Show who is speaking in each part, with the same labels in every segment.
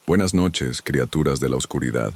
Speaker 1: Buenas noches, criaturas de la oscuridad.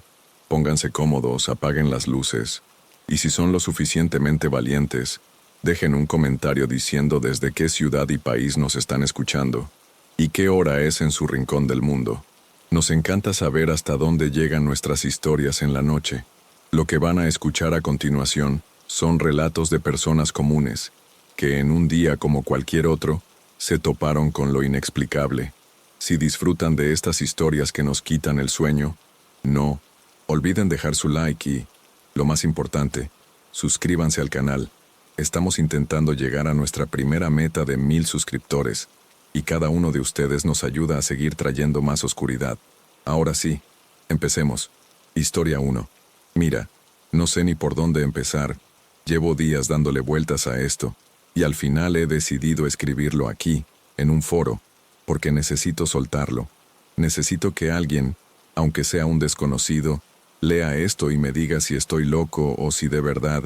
Speaker 1: Pónganse cómodos, apaguen las luces, y si son lo suficientemente valientes, dejen un comentario diciendo desde qué ciudad y país nos están escuchando, y qué hora es en su rincón del mundo. Nos encanta saber hasta dónde llegan nuestras historias en la noche. Lo que van a escuchar a continuación son relatos de personas comunes, que en un día como cualquier otro, se toparon con lo inexplicable. Si disfrutan de estas historias que nos quitan el sueño, no olviden dejar su like y, lo más importante, suscríbanse al canal. Estamos intentando llegar a nuestra primera meta de 1000 suscriptores, y cada uno de ustedes nos ayuda a seguir trayendo más oscuridad. Ahora sí, empecemos. Historia 1. Mira, no sé ni por dónde empezar. Llevo días dándole vueltas a esto, y al final he decidido escribirlo aquí, en un foro, porque necesito soltarlo. Necesito que alguien, aunque sea un desconocido, lea esto y me diga si estoy loco o si de verdad,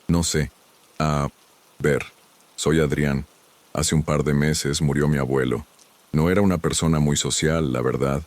Speaker 1: no sé. Ver, soy Adrián. Hace un par de meses murió mi abuelo. No era una persona muy social, la verdad.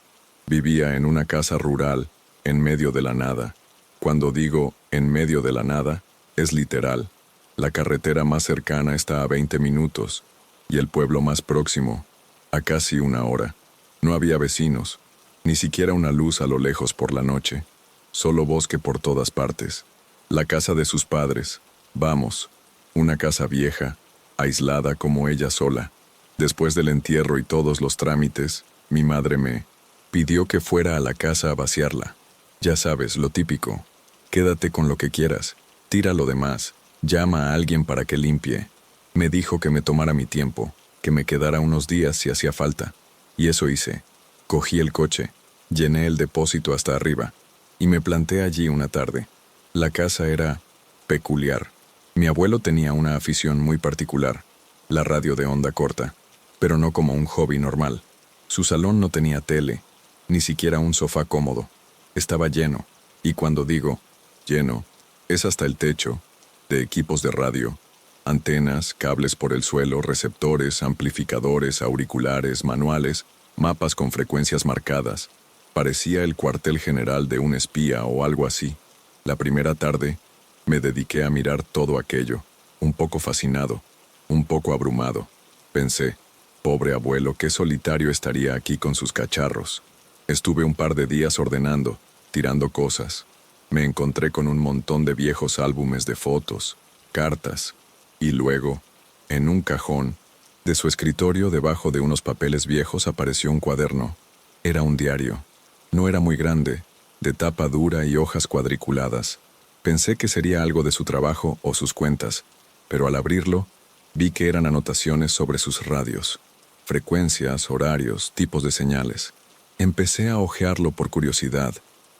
Speaker 1: Vivía en una casa rural, en medio de la nada. Cuando digo en medio de la nada, es literal. La carretera más cercana está a 20 minutos, y el pueblo más próximo a casi una hora. No había vecinos, ni siquiera una luz a lo lejos por la noche, solo bosque por todas partes. La casa de sus padres, vamos, una casa vieja, aislada como ella sola. Después del entierro y todos los trámites, mi madre me pidió que fuera a la casa a vaciarla. Ya sabes, lo típico. Quédate con lo que quieras, tira lo demás, llama a alguien para que limpie. Me dijo que me tomara mi tiempo, que me quedara unos días si hacía falta. Y eso hice. Cogí el coche, llené el depósito hasta arriba, y me planté allí una tarde. La casa era peculiar. Mi abuelo tenía una afición muy particular, la radio de onda corta, pero no como un hobby normal. Su salón no tenía tele, ni siquiera un sofá cómodo. Estaba lleno, y cuando digo lleno, es hasta el techo, de equipos de radio. Antenas, cables por el suelo, receptores, amplificadores, auriculares, manuales, mapas con frecuencias marcadas. Parecía el cuartel general de un espía o algo así. La primera tarde, me dediqué a mirar todo aquello, un poco fascinado, un poco abrumado. Pensé, pobre abuelo, qué solitario estaría aquí con sus cacharros. Estuve un par de días ordenando, tirando cosas. Me encontré con un montón de viejos álbumes de fotos, cartas. Y luego, en un cajón, de su escritorio debajo de unos papeles viejos apareció un cuaderno. Era un diario. No era muy grande, de tapa dura y hojas cuadriculadas. Pensé que sería algo de su trabajo o sus cuentas, pero al abrirlo, vi que eran anotaciones sobre sus radios, frecuencias, horarios, tipos de señales. Empecé a hojearlo por curiosidad,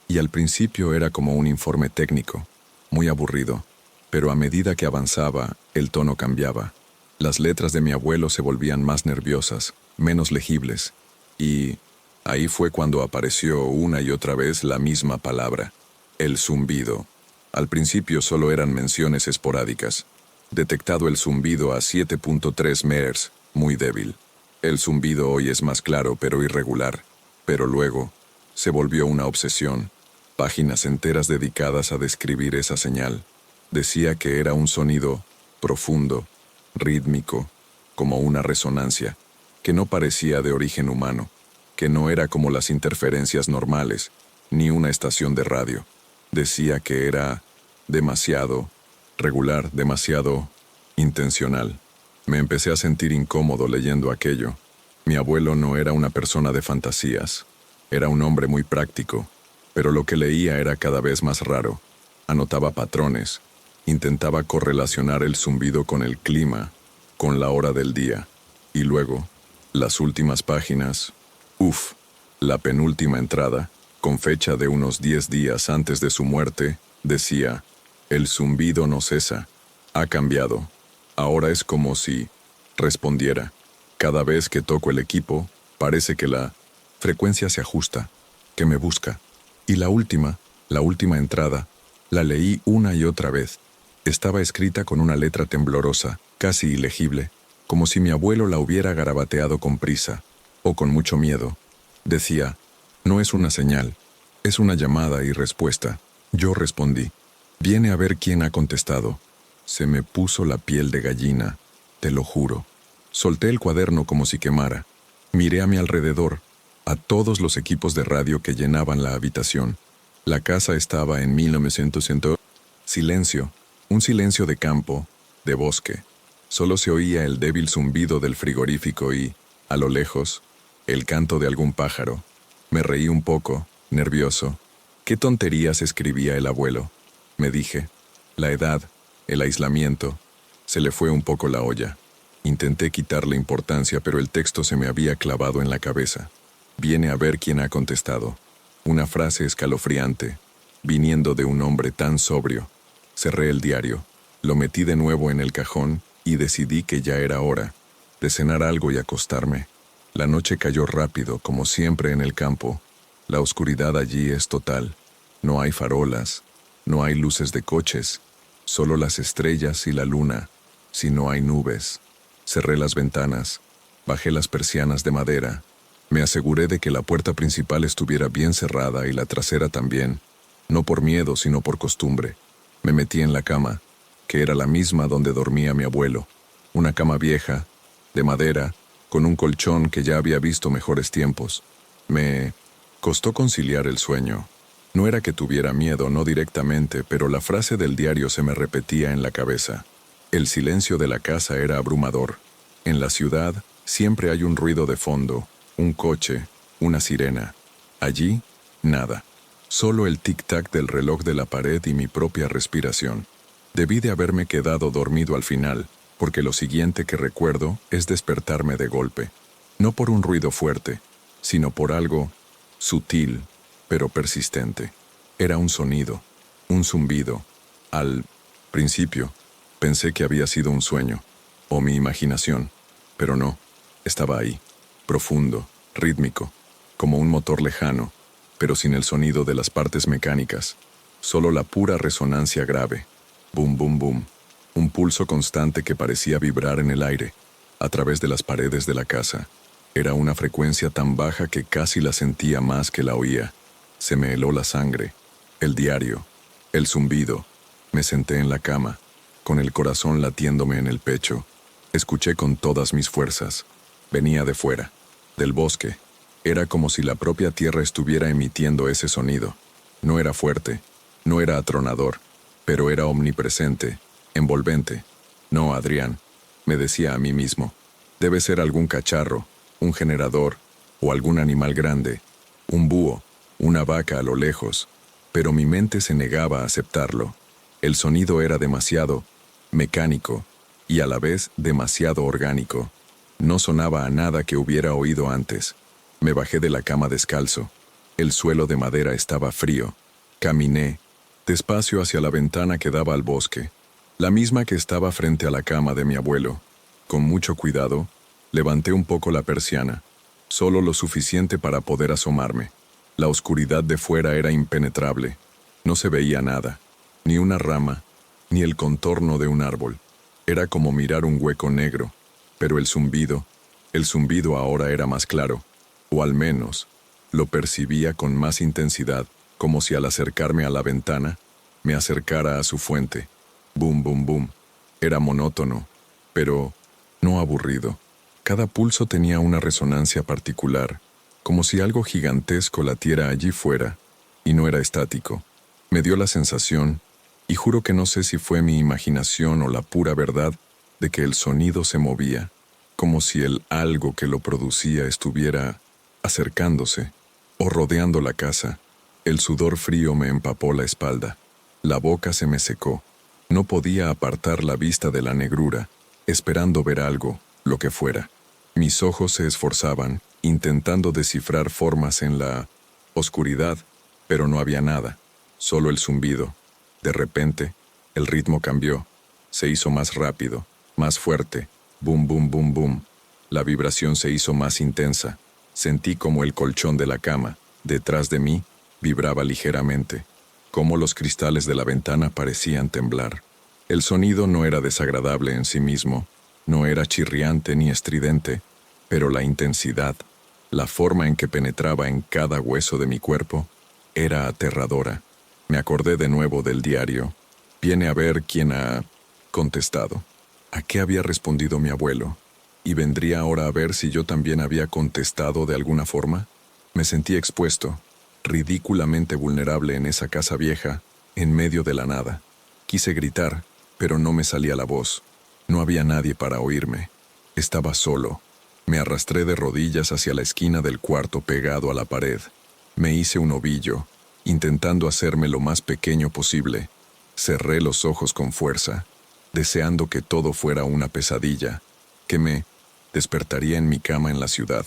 Speaker 1: y al principio era como un informe técnico, muy aburrido. Pero a medida que avanzaba, el tono cambiaba. Las letras de mi abuelo se volvían más nerviosas, menos legibles. Y ahí fue cuando apareció una y otra vez la misma palabra, el zumbido. Al principio solo eran menciones esporádicas. Detectado el zumbido a 7.3 MHz, muy débil. El zumbido hoy es más claro pero irregular. Pero luego, se volvió una obsesión. Páginas enteras dedicadas a describir esa señal. Decía que era un sonido profundo, rítmico, como una resonancia, que no parecía de origen humano, que no era como las interferencias normales, ni una estación de radio. Decía que era demasiado regular, demasiado intencional. Me empecé a sentir incómodo leyendo aquello. Mi abuelo no era una persona de fantasías, era un hombre muy práctico, pero lo que leía era cada vez más raro. Anotaba patrones. Intentaba correlacionar el zumbido con el clima, con la hora del día. Y luego, las últimas páginas, la penúltima entrada, con fecha de unos 10 días antes de su muerte, decía, el zumbido no cesa, ha cambiado. Ahora es como si respondiera. Cada vez que toco el equipo, parece que la frecuencia se ajusta, que me busca. Y la última entrada, la leí una y otra vez. Estaba escrita con una letra temblorosa, casi ilegible, como si mi abuelo la hubiera garabateado con prisa, o con mucho miedo. Decía, No es una señal, es una llamada y respuesta. Yo respondí. Viene a ver quién ha contestado. Se me puso la piel de gallina, te lo juro. Solté el cuaderno como si quemara. Miré a mi alrededor, a todos los equipos de radio que llenaban la habitación. La casa estaba en 1900. Silencio, un silencio de campo, de bosque. Solo se oía el débil zumbido del frigorífico y, a lo lejos, el canto de algún pájaro. Me reí un poco, nervioso. ¿Qué tonterías escribía el abuelo? Me dije. La edad, el aislamiento. Se le fue un poco la olla. Intenté quitarle importancia, pero el texto se me había clavado en la cabeza. Viene a ver quién ha contestado. Una frase escalofriante, viniendo de un hombre tan sobrio. Cerré el diario, lo metí de nuevo en el cajón y decidí que ya era hora de cenar algo y acostarme. La noche cayó rápido, como siempre en el campo. La oscuridad allí es total. No hay farolas, no hay luces de coches, solo las estrellas y la luna, si no hay nubes. Cerré las ventanas, bajé las persianas de madera. Me aseguré de que la puerta principal estuviera bien cerrada y la trasera también, no por miedo sino por costumbre. Me metí en la cama, que era la misma donde dormía mi abuelo, una cama vieja, de madera, con un colchón que ya había visto mejores tiempos. Me costó conciliar el sueño. No era que tuviera miedo, no directamente, pero la frase del diario se me repetía en la cabeza. El silencio de la casa era abrumador. En la ciudad siempre hay un ruido de fondo, un coche, una sirena. Allí, nada. Solo el tic-tac del reloj de la pared y mi propia respiración. Debí de haberme quedado dormido al final, porque lo siguiente que recuerdo es despertarme de golpe. No por un ruido fuerte, sino por algo sutil, pero persistente. Era un sonido, un zumbido. Al principio, pensé que había sido un sueño, o mi imaginación, pero no, estaba ahí, profundo, rítmico, como un motor lejano, pero sin el sonido de las partes mecánicas, solo la pura resonancia grave. Bum, bum, bum. Un pulso constante que parecía vibrar en el aire, a través de las paredes de la casa. Era una frecuencia tan baja que casi la sentía más que la oía. Se me heló la sangre, el diario, el zumbido. Me senté en la cama, con el corazón latiéndome en el pecho. Escuché con todas mis fuerzas. Venía de fuera, del bosque. Era como si la propia tierra estuviera emitiendo ese sonido. No era fuerte, no era atronador, pero era omnipresente, envolvente. No, Adrián, me decía a mí mismo. Debe ser algún cacharro, un generador, o algún animal grande, un búho, una vaca a lo lejos. Pero mi mente se negaba a aceptarlo. El sonido era demasiado mecánico y a la vez demasiado orgánico. No sonaba a nada que hubiera oído antes. Me bajé de la cama descalzo. El suelo de madera estaba frío. Caminé despacio hacia la ventana que daba al bosque, la misma que estaba frente a la cama de mi abuelo. Con mucho cuidado, levanté un poco la persiana, solo lo suficiente para poder asomarme. La oscuridad de fuera era impenetrable. No se veía nada, ni una rama, ni el contorno de un árbol. Era como mirar un hueco negro, pero el zumbido ahora era más claro, o al menos, lo percibía con más intensidad, como si al acercarme a la ventana, me acercara a su fuente. Bum, bum, bum. Era monótono, pero no aburrido. Cada pulso tenía una resonancia particular, como si algo gigantesco latiera allí fuera, y no era estático. Me dio la sensación, y juro que no sé si fue mi imaginación o la pura verdad, de que el sonido se movía, como si el algo que lo producía estuviera acercándose, o rodeando la casa. El sudor frío me empapó la espalda. La boca se me secó. No podía apartar la vista de la negrura, esperando ver algo, lo que fuera. Mis ojos se esforzaban, intentando descifrar formas en la oscuridad, pero no había nada, solo el zumbido. De repente, el ritmo cambió. Se hizo más rápido, más fuerte. Bum, bum, bum, bum. La vibración se hizo más intensa. Sentí como el colchón de la cama, detrás de mí, vibraba ligeramente, como los cristales de la ventana parecían temblar. El sonido no era desagradable en sí mismo, no era chirriante ni estridente, pero la intensidad, La forma en que penetraba en cada hueso de mi cuerpo era aterradora. Me acordé de nuevo del diario. Viene a ver quién ha contestado. ¿A qué había respondido mi abuelo? ¿Y vendría ahora a ver si yo también había contestado de alguna forma? Me sentí expuesto, ridículamente vulnerable en esa casa vieja, en medio de la nada. Quise gritar, pero no me salía la voz. No había nadie para oírme. Estaba solo. Me arrastré de rodillas hacia la esquina del cuarto pegado a la pared. Me hice un ovillo, intentando hacerme lo más pequeño posible. Cerré los ojos con fuerza, deseando que todo fuera una pesadilla, que me despertaría en mi cama en la ciudad.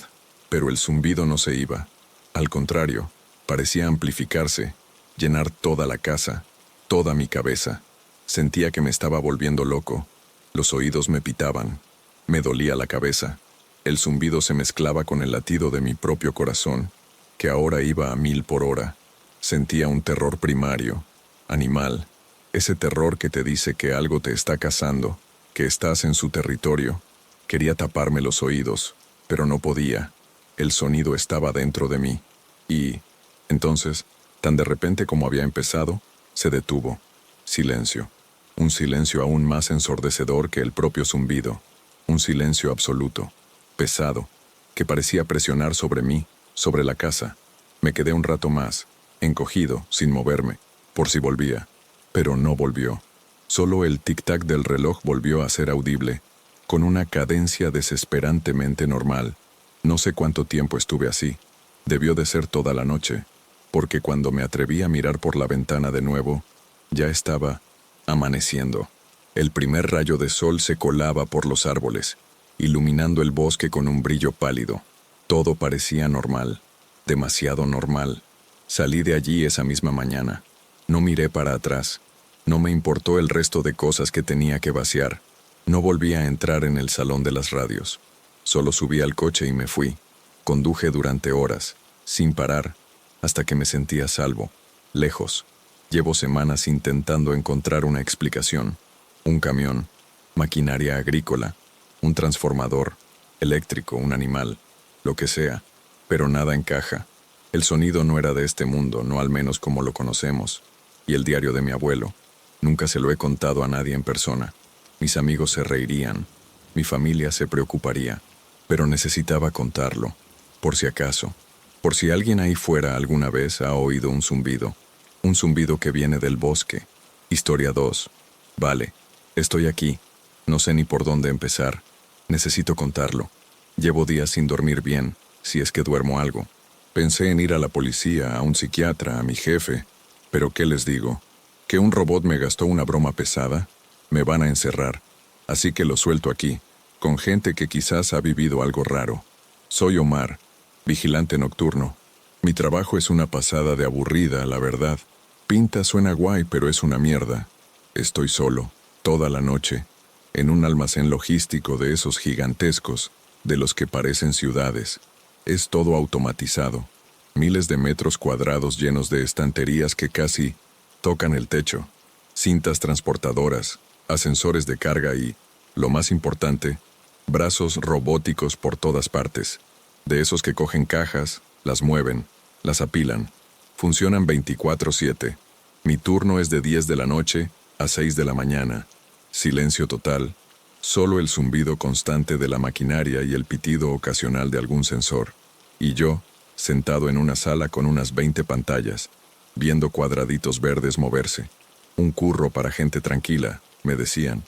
Speaker 1: Pero el zumbido no se iba. Al contrario, parecía amplificarse, llenar toda la casa, toda mi cabeza. Sentía que me estaba volviendo loco. Los oídos me pitaban. Me dolía la cabeza. El zumbido se mezclaba con el latido de mi propio corazón, que ahora iba a 1000 por hora. Sentía un terror primario, animal, ese terror que te dice que algo te está cazando, que estás en su territorio. Quería taparme los oídos, pero no podía. El sonido estaba dentro de mí. Y, entonces, tan de repente como había empezado, se detuvo. Silencio. Un silencio aún más ensordecedor que el propio zumbido. Un silencio absoluto, pesado, que parecía presionar sobre mí, sobre la casa. Me quedé un rato más, encogido, sin moverme, por si volvía. Pero no volvió. Solo el tic-tac del reloj volvió a ser audible, con una cadencia desesperantemente normal. No sé cuánto tiempo estuve así. Debió de ser toda la noche, porque cuando me atreví a mirar por la ventana de nuevo, ya estaba amaneciendo. El primer rayo de sol se colaba por los árboles, iluminando el bosque con un brillo pálido. Todo parecía normal, demasiado normal. Salí de allí esa misma mañana. No miré para atrás. No me importó el resto de cosas que tenía que vaciar. No volví a entrar en el salón de las radios. Solo subí al coche y me fui. Conduje durante horas, sin parar, hasta que me sentí a salvo, lejos. Llevo semanas intentando encontrar una explicación. Un camión, maquinaria agrícola, un transformador, eléctrico, un animal, lo que sea, pero nada encaja. El sonido no era de este mundo, no al menos como lo conocemos. Y el diario de mi abuelo, nunca se lo he contado a nadie en persona. Mis amigos se reirían, mi familia se preocuparía, pero necesitaba contarlo, por si acaso, por si alguien ahí fuera alguna vez ha oído un zumbido que viene del bosque. Historia 2. Vale, estoy aquí, no sé ni por dónde empezar, necesito contarlo. Llevo días sin dormir bien, si es que duermo algo. Pensé en ir a la policía, a un psiquiatra, a mi jefe, pero ¿qué les digo? ¿Que un robot me gastó una broma pesada? Me van a encerrar, así que lo suelto aquí, con gente que quizás ha vivido algo raro. Soy Omar, vigilante nocturno. Mi trabajo es una pasada de aburrida, la verdad. Pinta suena guay, pero es una mierda. Estoy solo, toda la noche, en un almacén logístico de esos gigantescos, de los que parecen ciudades. Es todo automatizado. Miles de metros cuadrados llenos de estanterías que casi tocan el techo. Cintas transportadoras, ascensores de carga y, lo más importante, brazos robóticos por todas partes. De esos que cogen cajas, las mueven, las apilan. Funcionan 24/7. Mi turno es de 10 de la noche a 6 de la mañana. Silencio total. Solo el zumbido constante de la maquinaria y el pitido ocasional de algún sensor. Y yo, sentado en una sala con unas 20 pantallas, viendo cuadraditos verdes moverse. Un curro para gente tranquila, me decían.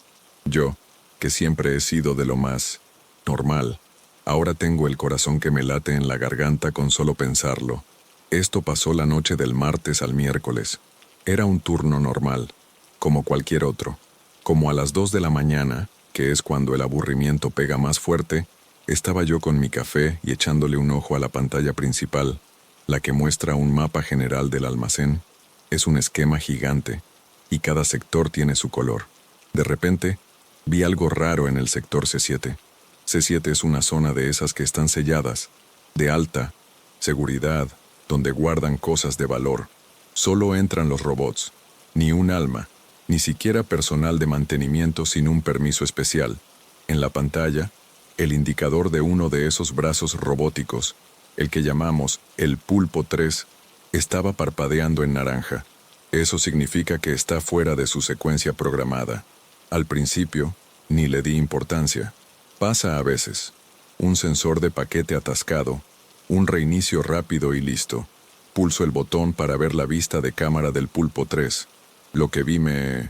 Speaker 1: Yo, que siempre he sido de lo más normal, ahora tengo el corazón que me late en la garganta con solo pensarlo. Esto pasó la noche del martes al miércoles. Era un turno normal, como cualquier otro. Como a las 2 de la mañana, que es cuando el aburrimiento pega más fuerte, estaba yo con mi café y echándole un ojo a la pantalla principal, la que muestra un mapa general del almacén. Es un esquema gigante, y cada sector tiene su color. De repente, vi algo raro en el sector C7. C7 es una zona de esas que están selladas, de alta seguridad, donde guardan cosas de valor. Solo entran los robots, ni un alma, ni siquiera personal de mantenimiento sin un permiso especial. En la pantalla, el indicador de uno de esos brazos robóticos el que llamamos el pulpo 3, estaba parpadeando en naranja. Eso significa que está fuera de su secuencia programada. Al principio, ni le di importancia. Pasa a veces. Un sensor de paquete atascado, un reinicio rápido y listo. Pulso el botón para ver la vista de cámara del pulpo 3. Lo que vi me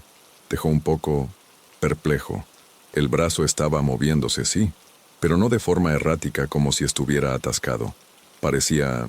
Speaker 1: dejó un poco perplejo. El brazo estaba moviéndose, sí, pero no de forma errática como si estuviera atascado. Parecía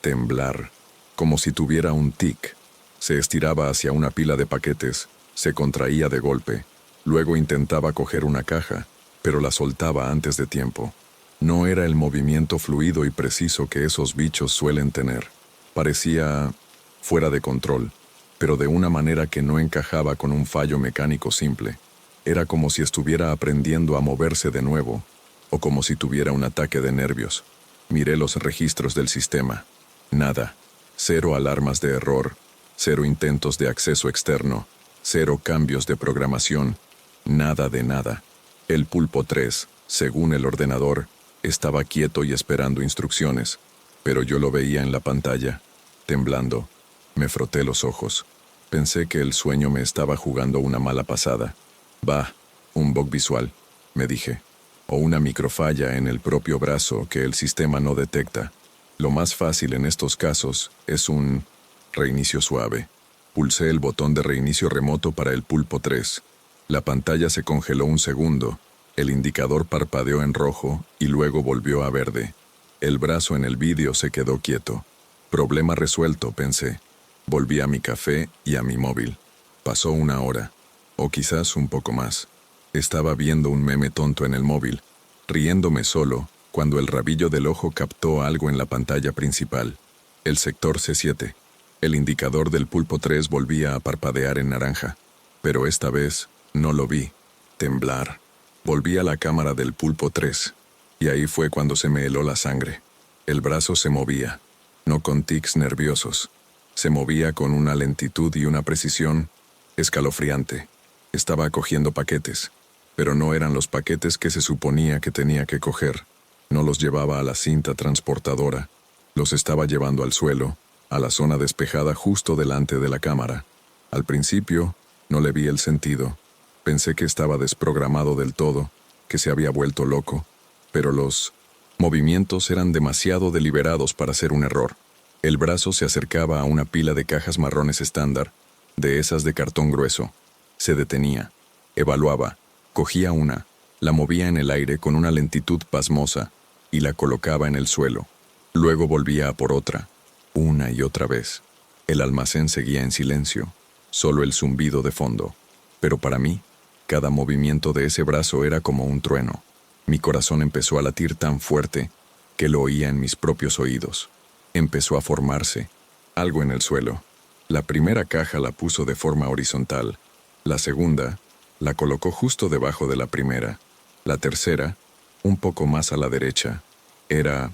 Speaker 1: temblar, como si tuviera un tic. Se estiraba hacia una pila de paquetes, se contraía de golpe. Luego intentaba coger una caja, pero la soltaba antes de tiempo. No era el movimiento fluido y preciso que esos bichos suelen tener. Parecía fuera de control, pero de una manera que no encajaba con un fallo mecánico simple. Era como si estuviera aprendiendo a moverse de nuevo, o como si tuviera un ataque de nervios. Miré los registros del sistema. Nada. 0 alarmas de error, 0 intentos de acceso externo, 0 cambios de programación, nada de nada. El pulpo 3, según el ordenador, estaba quieto y esperando instrucciones, pero yo lo veía en la pantalla, temblando. Me froté los ojos. Pensé que el sueño me estaba jugando una mala pasada. Bah, un bug visual, me dije, o una microfalla en el propio brazo que el sistema no detecta. Lo más fácil en estos casos es un reinicio suave. Pulsé el botón de reinicio remoto para el pulpo 3. La pantalla se congeló un segundo, el indicador parpadeó en rojo y luego volvió a verde. El brazo en el vídeo se quedó quieto. Problema resuelto, pensé. Volví a mi café y a mi móvil. Pasó una hora, o quizás un poco más. Estaba viendo un meme tonto en el móvil, riéndome solo, cuando el rabillo del ojo captó algo en la pantalla principal. El sector C7. El indicador del pulpo 3 volvía a parpadear en naranja, pero esta vez no lo vi. Temblar. Volví a la cámara del pulpo 3, y ahí fue cuando se me heló la sangre. El brazo se movía, no con tics nerviosos. Se movía con una lentitud y una precisión escalofriante. Estaba cogiendo paquetes, pero no eran los paquetes que se suponía que tenía que coger. No los llevaba a la cinta transportadora. Los estaba llevando al suelo, a la zona despejada justo delante de la cámara. Al principio, no le vi el sentido. Pensé que estaba desprogramado del todo, que se había vuelto loco, pero los movimientos eran demasiado deliberados para ser un error. El brazo se acercaba a una pila de cajas marrones estándar, de esas de cartón grueso. Se detenía, evaluaba, cogía una, la movía en el aire con una lentitud pasmosa y la colocaba en el suelo. Luego volvía a por otra, una y otra vez. El almacén seguía en silencio, solo el zumbido de fondo. Pero para mí, cada movimiento de ese brazo era como un trueno. Mi corazón empezó a latir tan fuerte que lo oía en mis propios oídos. Empezó a formarse algo en el suelo. La primera caja la puso de forma horizontal. La segunda la colocó justo debajo de la primera. La tercera, un poco más a la derecha. Era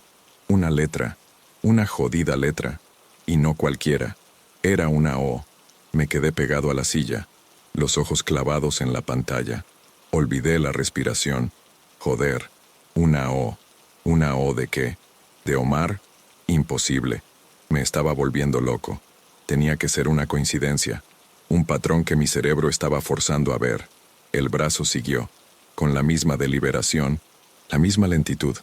Speaker 1: una letra, una jodida letra, y no cualquiera. Era una O. Me quedé pegado a la silla, los ojos clavados en la pantalla. Olvidé la respiración. Joder, una O. ¿Una O de qué? ¿De Omar? Imposible. Me estaba volviendo loco. Tenía que ser una coincidencia. Un patrón que mi cerebro estaba forzando a ver. El brazo siguió, con la misma deliberación, la misma lentitud.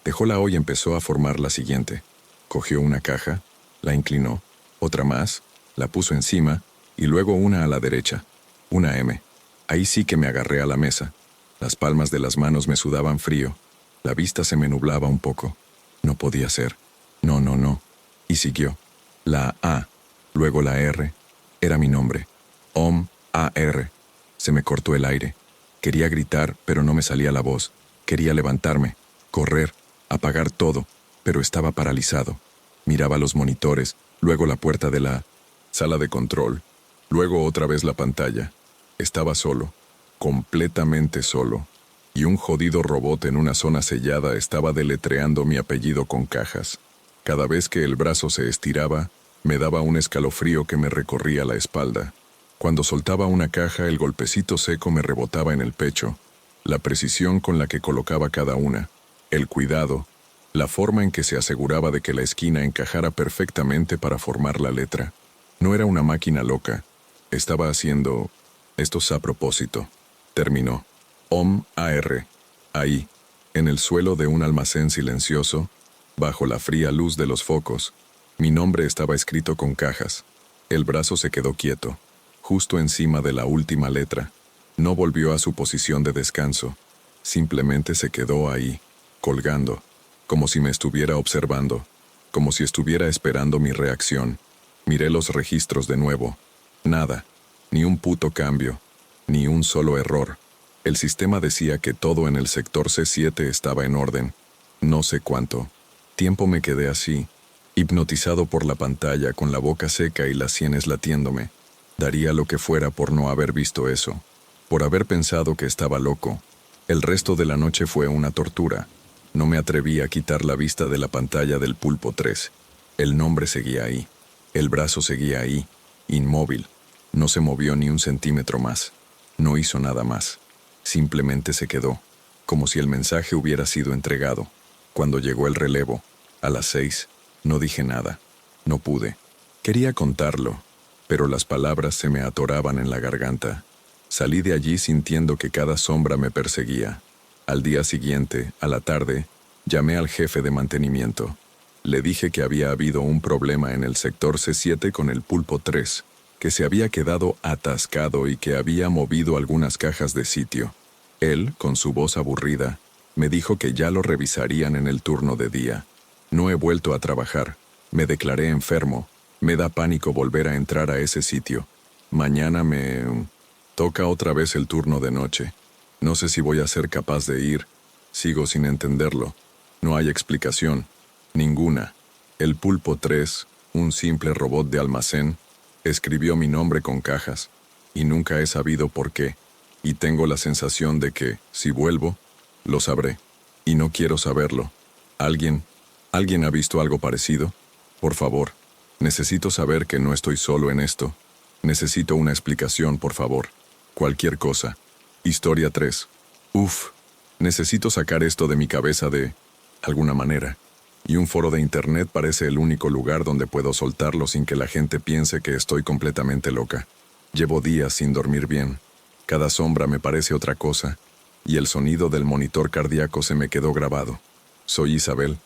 Speaker 1: Dejó la O y empezó a formar la siguiente. Cogió una caja, la inclinó, otra más, la puso encima, y luego una a la derecha. Una M. Ahí sí que me agarré a la mesa. Las palmas de las manos me sudaban frío. La vista se me nublaba un poco. No podía ser. No, no, no. Y siguió. La A, luego la R. Era mi nombre. Om A-R. Se me cortó el aire. Quería gritar, pero no me salía la voz. Quería levantarme, correr, apagar todo, pero estaba paralizado. Miraba los monitores, luego la puerta de la sala de control, luego otra vez la pantalla. Estaba solo, completamente solo, y un jodido robot en una zona sellada estaba deletreando mi apellido con cajas. Cada vez que el brazo se estiraba, me daba un escalofrío que me recorría la espalda. Cuando soltaba una caja, el golpecito seco me rebotaba en el pecho. La precisión con la que colocaba cada una, el cuidado, La forma en que se aseguraba de que la esquina encajara perfectamente para formar la letra. No era una máquina loca. Estaba haciendo... Estos a propósito. Terminó. OM-AR. Ahí, en el suelo de un almacén silencioso, bajo la fría luz de los focos, mi nombre estaba escrito con cajas. El brazo se quedó quieto, justo encima de la última letra. No volvió a su posición de descanso. Simplemente se quedó ahí, colgando, como si me estuviera observando, como si estuviera esperando mi reacción. Miré los registros de nuevo. Nada, ni un puto cambio, ni un solo error. El sistema decía que todo en el sector C7 estaba en orden. No sé cuánto tiempo me quedé así, hipnotizado por la pantalla con la boca seca y las sienes latiéndome. Daría lo que fuera por no haber visto eso, por haber pensado que estaba loco. El resto de la noche fue una tortura. No me atreví a quitar la vista de la pantalla del Pulpo 3. El nombre seguía ahí. El brazo seguía ahí, inmóvil. No se movió ni un centímetro más. No hizo nada más. Simplemente se quedó, como si el mensaje hubiera sido entregado. Cuando llegó el relevo, a las 6, no dije nada. No pude. Quería contarlo, pero las palabras se me atoraban en la garganta. Salí de allí sintiendo que cada sombra me perseguía. Al día siguiente, a la tarde, llamé al jefe de mantenimiento. Le dije que había habido un problema en el sector C7 con el Pulpo 3, que se había quedado atascado y que había movido algunas cajas de sitio. Él, con su voz aburrida, me dijo que ya lo revisarían en el turno de día. No he vuelto a trabajar. Me declaré enfermo. Me da pánico volver a entrar a ese sitio. Mañana me... toca otra vez el turno de noche. No sé si voy a ser capaz de ir. Sigo sin entenderlo. No hay explicación. Ninguna. El Pulpo 3, un simple robot de almacén, escribió mi nombre con cajas, y nunca he sabido por qué, y tengo la sensación de que, si vuelvo, lo sabré, y no quiero saberlo. ¿Alguien ha visto algo parecido? Por favor, necesito saber que no estoy solo en esto. Necesito una explicación, por favor. Cualquier cosa. Historia 3. Necesito sacar esto de mi cabeza de alguna manera. Y un foro de internet parece el único lugar donde puedo soltarlo sin que la gente piense que estoy completamente loca. Llevo días sin dormir bien. Cada sombra me parece otra cosa, y el sonido del monitor cardíaco se me quedó grabado. Soy Isabel,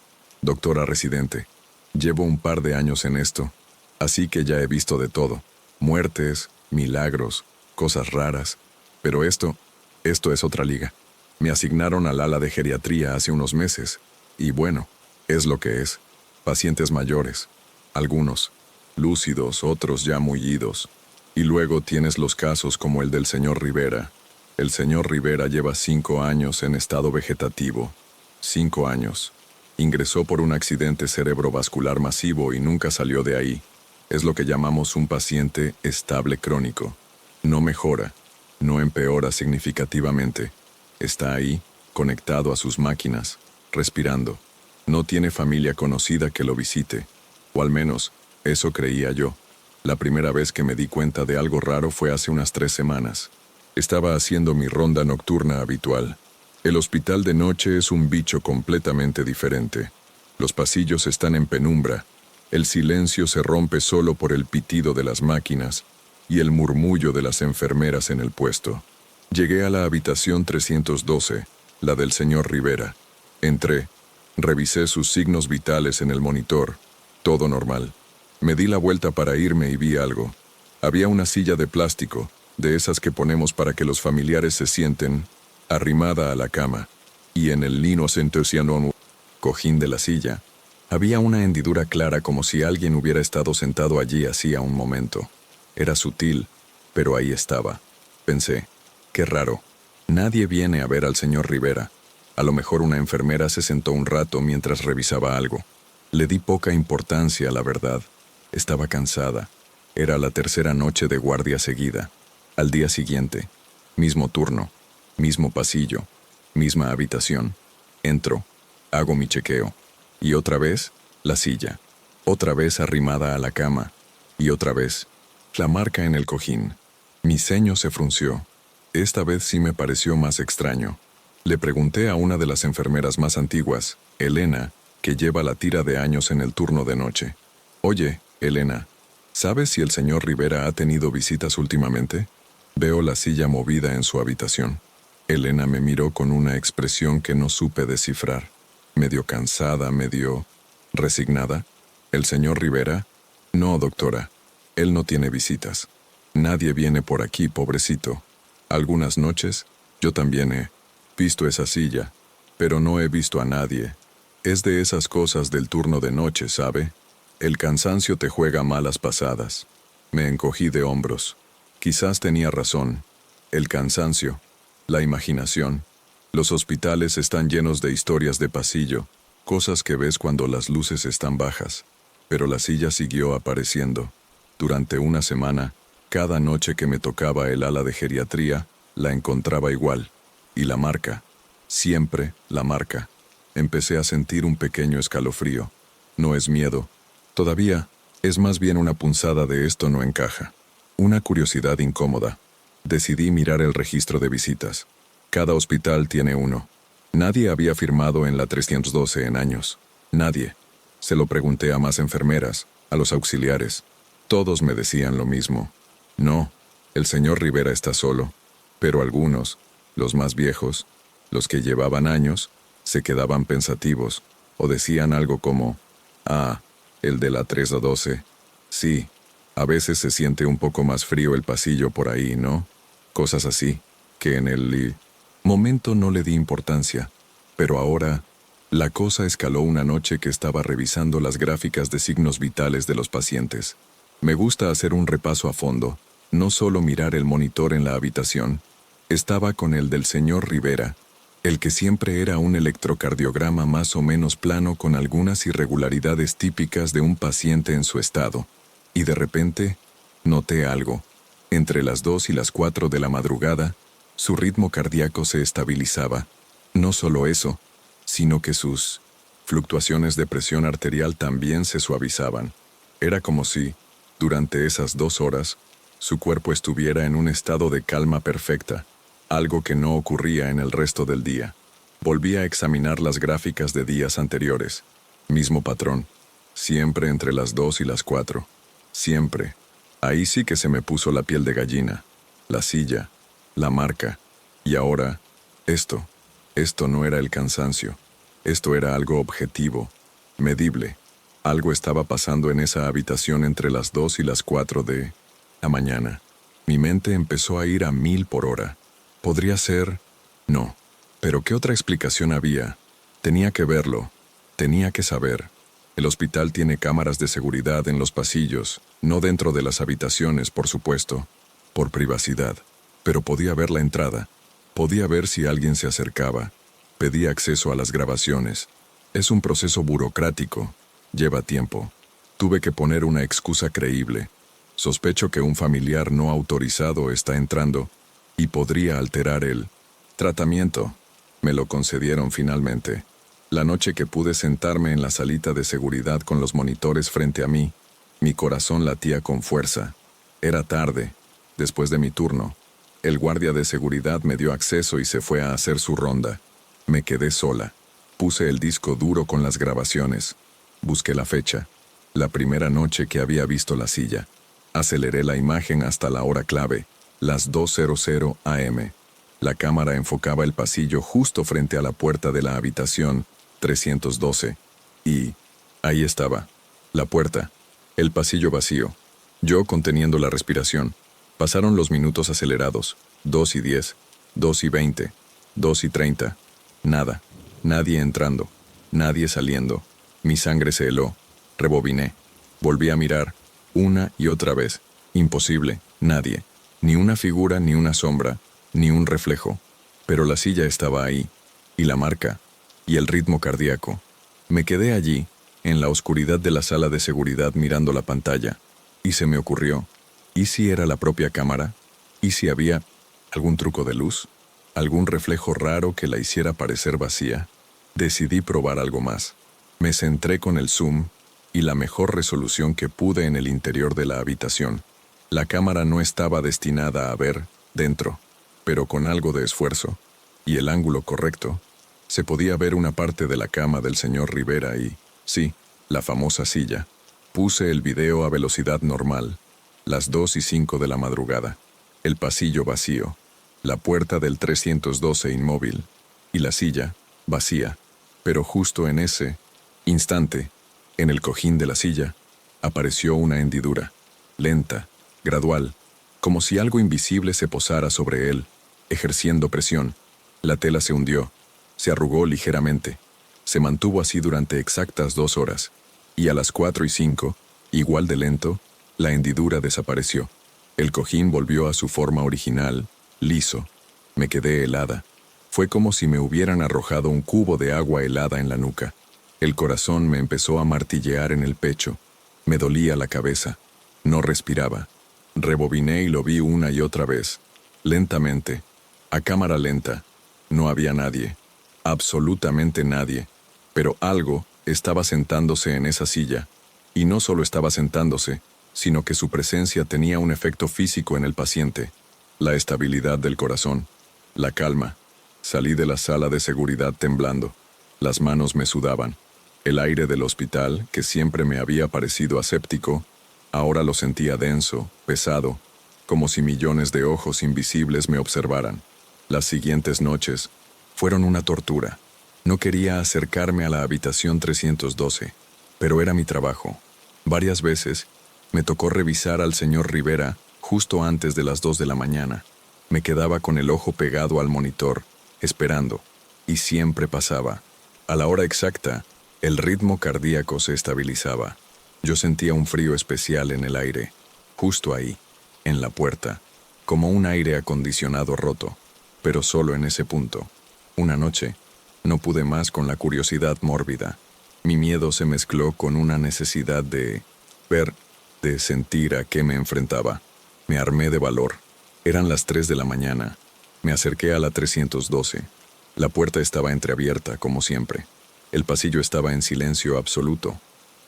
Speaker 1: doctora residente. Llevo un par de años en esto, así que ya he visto de todo. Muertes, milagros, cosas raras. Pero esto es otra liga. Me asignaron al ala de geriatría hace unos meses, y bueno, es lo que es. Pacientes mayores, algunos lúcidos, otros ya mullidos. Y luego tienes los casos como el del señor Rivera. El señor Rivera lleva 5 años en estado vegetativo. 5 años. Ingresó por un accidente cerebrovascular masivo y nunca salió de ahí. Es lo que llamamos un paciente estable crónico. No mejora, no empeora significativamente. Está ahí, conectado a sus máquinas, respirando. No tiene familia conocida que lo visite, o al menos, eso creía yo. La primera vez que me di cuenta de algo raro fue hace unas 3 semanas. Estaba haciendo mi ronda nocturna habitual. El hospital de noche es un bicho completamente diferente. Los pasillos están en penumbra. El silencio se rompe solo por el pitido de las máquinas y el murmullo de las enfermeras en el puesto. Llegué a la habitación 312, la del señor Rivera. Entré. Revisé sus signos vitales en el monitor. Todo normal. Me di la vuelta para irme y vi algo. Había una silla de plástico, de esas que ponemos para que los familiares se sienten, arrimada a la cama, y en el lino centesiano cojín de la silla, había una hendidura clara como si alguien hubiera estado sentado allí hacía un momento. Era sutil, pero ahí estaba. Pensé, qué raro. Nadie viene a ver al señor Rivera. A lo mejor una enfermera se sentó un rato mientras revisaba algo. Le di poca importancia, la verdad. Estaba cansada. Era la 3ª noche de guardia seguida. Al día siguiente, mismo turno, mismo pasillo, misma habitación. Entro, hago mi chequeo. Y otra vez, la silla. Otra vez arrimada a la cama. Y otra vez, la marca en el cojín. Mi ceño se frunció. Esta vez sí me pareció más extraño. Le pregunté a una de las enfermeras más antiguas, Elena, que lleva la tira de años en el turno de noche. Oye, Elena, ¿sabes si el señor Rivera ha tenido visitas últimamente? Veo la silla movida en su habitación. Elena me miró con una expresión que no supe descifrar. Medio cansada, medio resignada. ¿El señor Rivera? No, doctora. Él no tiene visitas. Nadie viene por aquí, pobrecito. Algunas noches, yo también he visto esa silla, pero no he visto a nadie. Es de esas cosas del turno de noche, ¿sabe? El cansancio te juega malas pasadas. Me encogí de hombros. Quizás tenía razón. El cansancio, la imaginación. Los hospitales están llenos de historias de pasillo, cosas que ves cuando las luces están bajas. Pero la silla siguió apareciendo. Durante una semana, cada noche que me tocaba el ala de geriatría, la encontraba igual. Y la marca. Siempre la marca. Empecé a sentir un pequeño escalofrío. No es miedo. Todavía, es más bien una punzada de esto no encaja. Una curiosidad incómoda. Decidí mirar el registro de visitas. Cada hospital tiene uno. Nadie había firmado en la 312 en años. Nadie. Se lo pregunté a más enfermeras, a los auxiliares. Todos me decían lo mismo. No, el señor Rivera está solo. Pero algunos, los más viejos, los que llevaban años, se quedaban pensativos, o decían algo como, ah, el de la 312. Sí, a veces se siente un poco más frío el pasillo por ahí, ¿no? Cosas así, que en el momento no le di importancia, pero ahora, la cosa escaló una noche que estaba revisando las gráficas de signos vitales de los pacientes. Me gusta hacer un repaso a fondo, no solo mirar el monitor en la habitación. Estaba con el del señor Rivera, el que siempre era un electrocardiograma más o menos plano con algunas irregularidades típicas de un paciente en su estado. Y de repente, noté algo. Entre las 2 y las 4 de la madrugada, su ritmo cardíaco se estabilizaba. No solo eso, sino que sus fluctuaciones de presión arterial también se suavizaban. Era como si, durante esas 2 horas, su cuerpo estuviera en un estado de calma perfecta, algo que no ocurría en el resto del día. Volví a examinar las gráficas de días anteriores. Mismo patrón. Siempre entre las 2 y las 4. Siempre. Ahí sí que se me puso la piel de gallina. La silla. La marca. Y ahora, esto. Esto no era el cansancio. Esto era algo objetivo, medible. Algo estaba pasando en esa habitación entre las 2 y las 4 de la mañana. Mi mente empezó a ir a 1000 por hora. ¿Podría ser? No. ¿Pero qué otra explicación había? Tenía que verlo. Tenía que saber. El hospital tiene cámaras de seguridad en los pasillos, no dentro de las habitaciones, por supuesto, por privacidad. Pero podía ver la entrada. Podía ver si alguien se acercaba. Pedí acceso a las grabaciones. Es un proceso burocrático. Lleva tiempo. Tuve que poner una excusa creíble. Sospecho que un familiar no autorizado está entrando y podría alterar el tratamiento. Me lo concedieron finalmente. La noche que pude sentarme en la salita de seguridad con los monitores frente a mí, mi corazón latía con fuerza. Era tarde, después de mi turno. El guardia de seguridad me dio acceso y se fue a hacer su ronda. Me quedé sola. Puse el disco duro con las grabaciones. Busqué la fecha. La primera noche que había visto la silla. Aceleré la imagen hasta la hora clave, las 2:00 am. La cámara enfocaba el pasillo justo frente a la puerta de la habitación 312. Y ahí estaba. La puerta. El pasillo vacío. Yo conteniendo la respiración. Pasaron los minutos acelerados. 2:10, 2:20, 2:30. Nada. Nadie entrando. Nadie saliendo. Mi sangre se heló. Rebobiné. Volví a mirar. Una y otra vez. Imposible. Nadie. Ni una figura, ni una sombra, ni un reflejo. Pero la silla estaba ahí. Y la marca. Y el ritmo cardíaco. Me quedé allí, en la oscuridad de la sala de seguridad mirando la pantalla. Y se me ocurrió. ¿Y si era la propia cámara? ¿Y si había algún truco de luz? ¿Algún reflejo raro que la hiciera parecer vacía? Decidí probar algo más. Me centré con el zoom y la mejor resolución que pude en el interior de la habitación. La cámara no estaba destinada a ver dentro, pero con algo de esfuerzo y el ángulo correcto, Se podía ver una parte de la cama del señor Rivera y, sí, la famosa silla. Puse el video a velocidad normal, las 2:05 de la madrugada. El pasillo vacío, la puerta del 312 inmóvil y la silla vacía. Pero justo en ese instante, en el cojín de la silla, apareció una hendidura, lenta, gradual, como si algo invisible se posara sobre él, ejerciendo presión. La tela se hundió, se arrugó ligeramente, se mantuvo así durante exactas 2 horas, y a las 4:05, igual de lento, la hendidura desapareció. El cojín volvió a su forma original, liso. Me quedé helada. Fue como si me hubieran arrojado un cubo de agua helada en la nuca. El corazón me empezó a martillear en el pecho. Me dolía la cabeza. No respiraba. Rebobiné y lo vi una y otra vez. Lentamente. A cámara lenta. No había nadie. Absolutamente nadie. Pero algo estaba sentándose en esa silla. Y no solo estaba sentándose, sino que su presencia tenía un efecto físico en el paciente. La estabilidad del corazón. La calma. Salí de la sala de seguridad temblando. Las manos me sudaban. El aire del hospital, que siempre me había parecido aséptico, ahora lo sentía denso, pesado, como si millones de ojos invisibles me observaran. Las siguientes noches fueron una tortura. No quería acercarme a la habitación 312, pero era mi trabajo. Varias veces me tocó revisar al señor Rivera justo antes de las 2 de la mañana. Me quedaba con el ojo pegado al monitor, esperando, y siempre pasaba. A la hora exacta, el ritmo cardíaco se estabilizaba. Yo sentía un frío especial en el aire, justo ahí, en la puerta, como un aire acondicionado roto, pero solo en ese punto. Una noche, no pude más con la curiosidad mórbida. Mi miedo se mezcló con una necesidad de ver, de sentir a qué me enfrentaba. Me armé de valor. Eran las 3 de la mañana. Me acerqué a la 312. La puerta estaba entreabierta, como siempre. El pasillo estaba en silencio absoluto.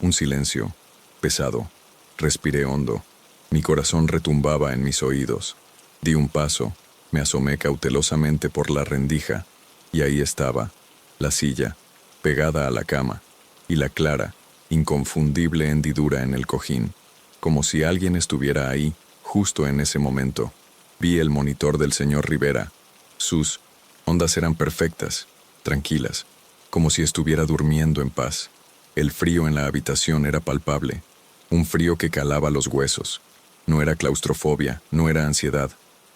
Speaker 1: Un silencio pesado. Respiré hondo. Mi corazón retumbaba en mis oídos. Di un paso. Me asomé cautelosamente por la rendija. Y ahí estaba, la silla, pegada a la cama, y la clara, inconfundible hendidura en el cojín, como si alguien estuviera ahí, justo en ese momento. Vi el monitor del señor Rivera. Sus ondas eran perfectas, tranquilas, como si estuviera durmiendo en paz. El frío en la habitación era palpable, un frío que calaba los huesos. No era claustrofobia, no era ansiedad,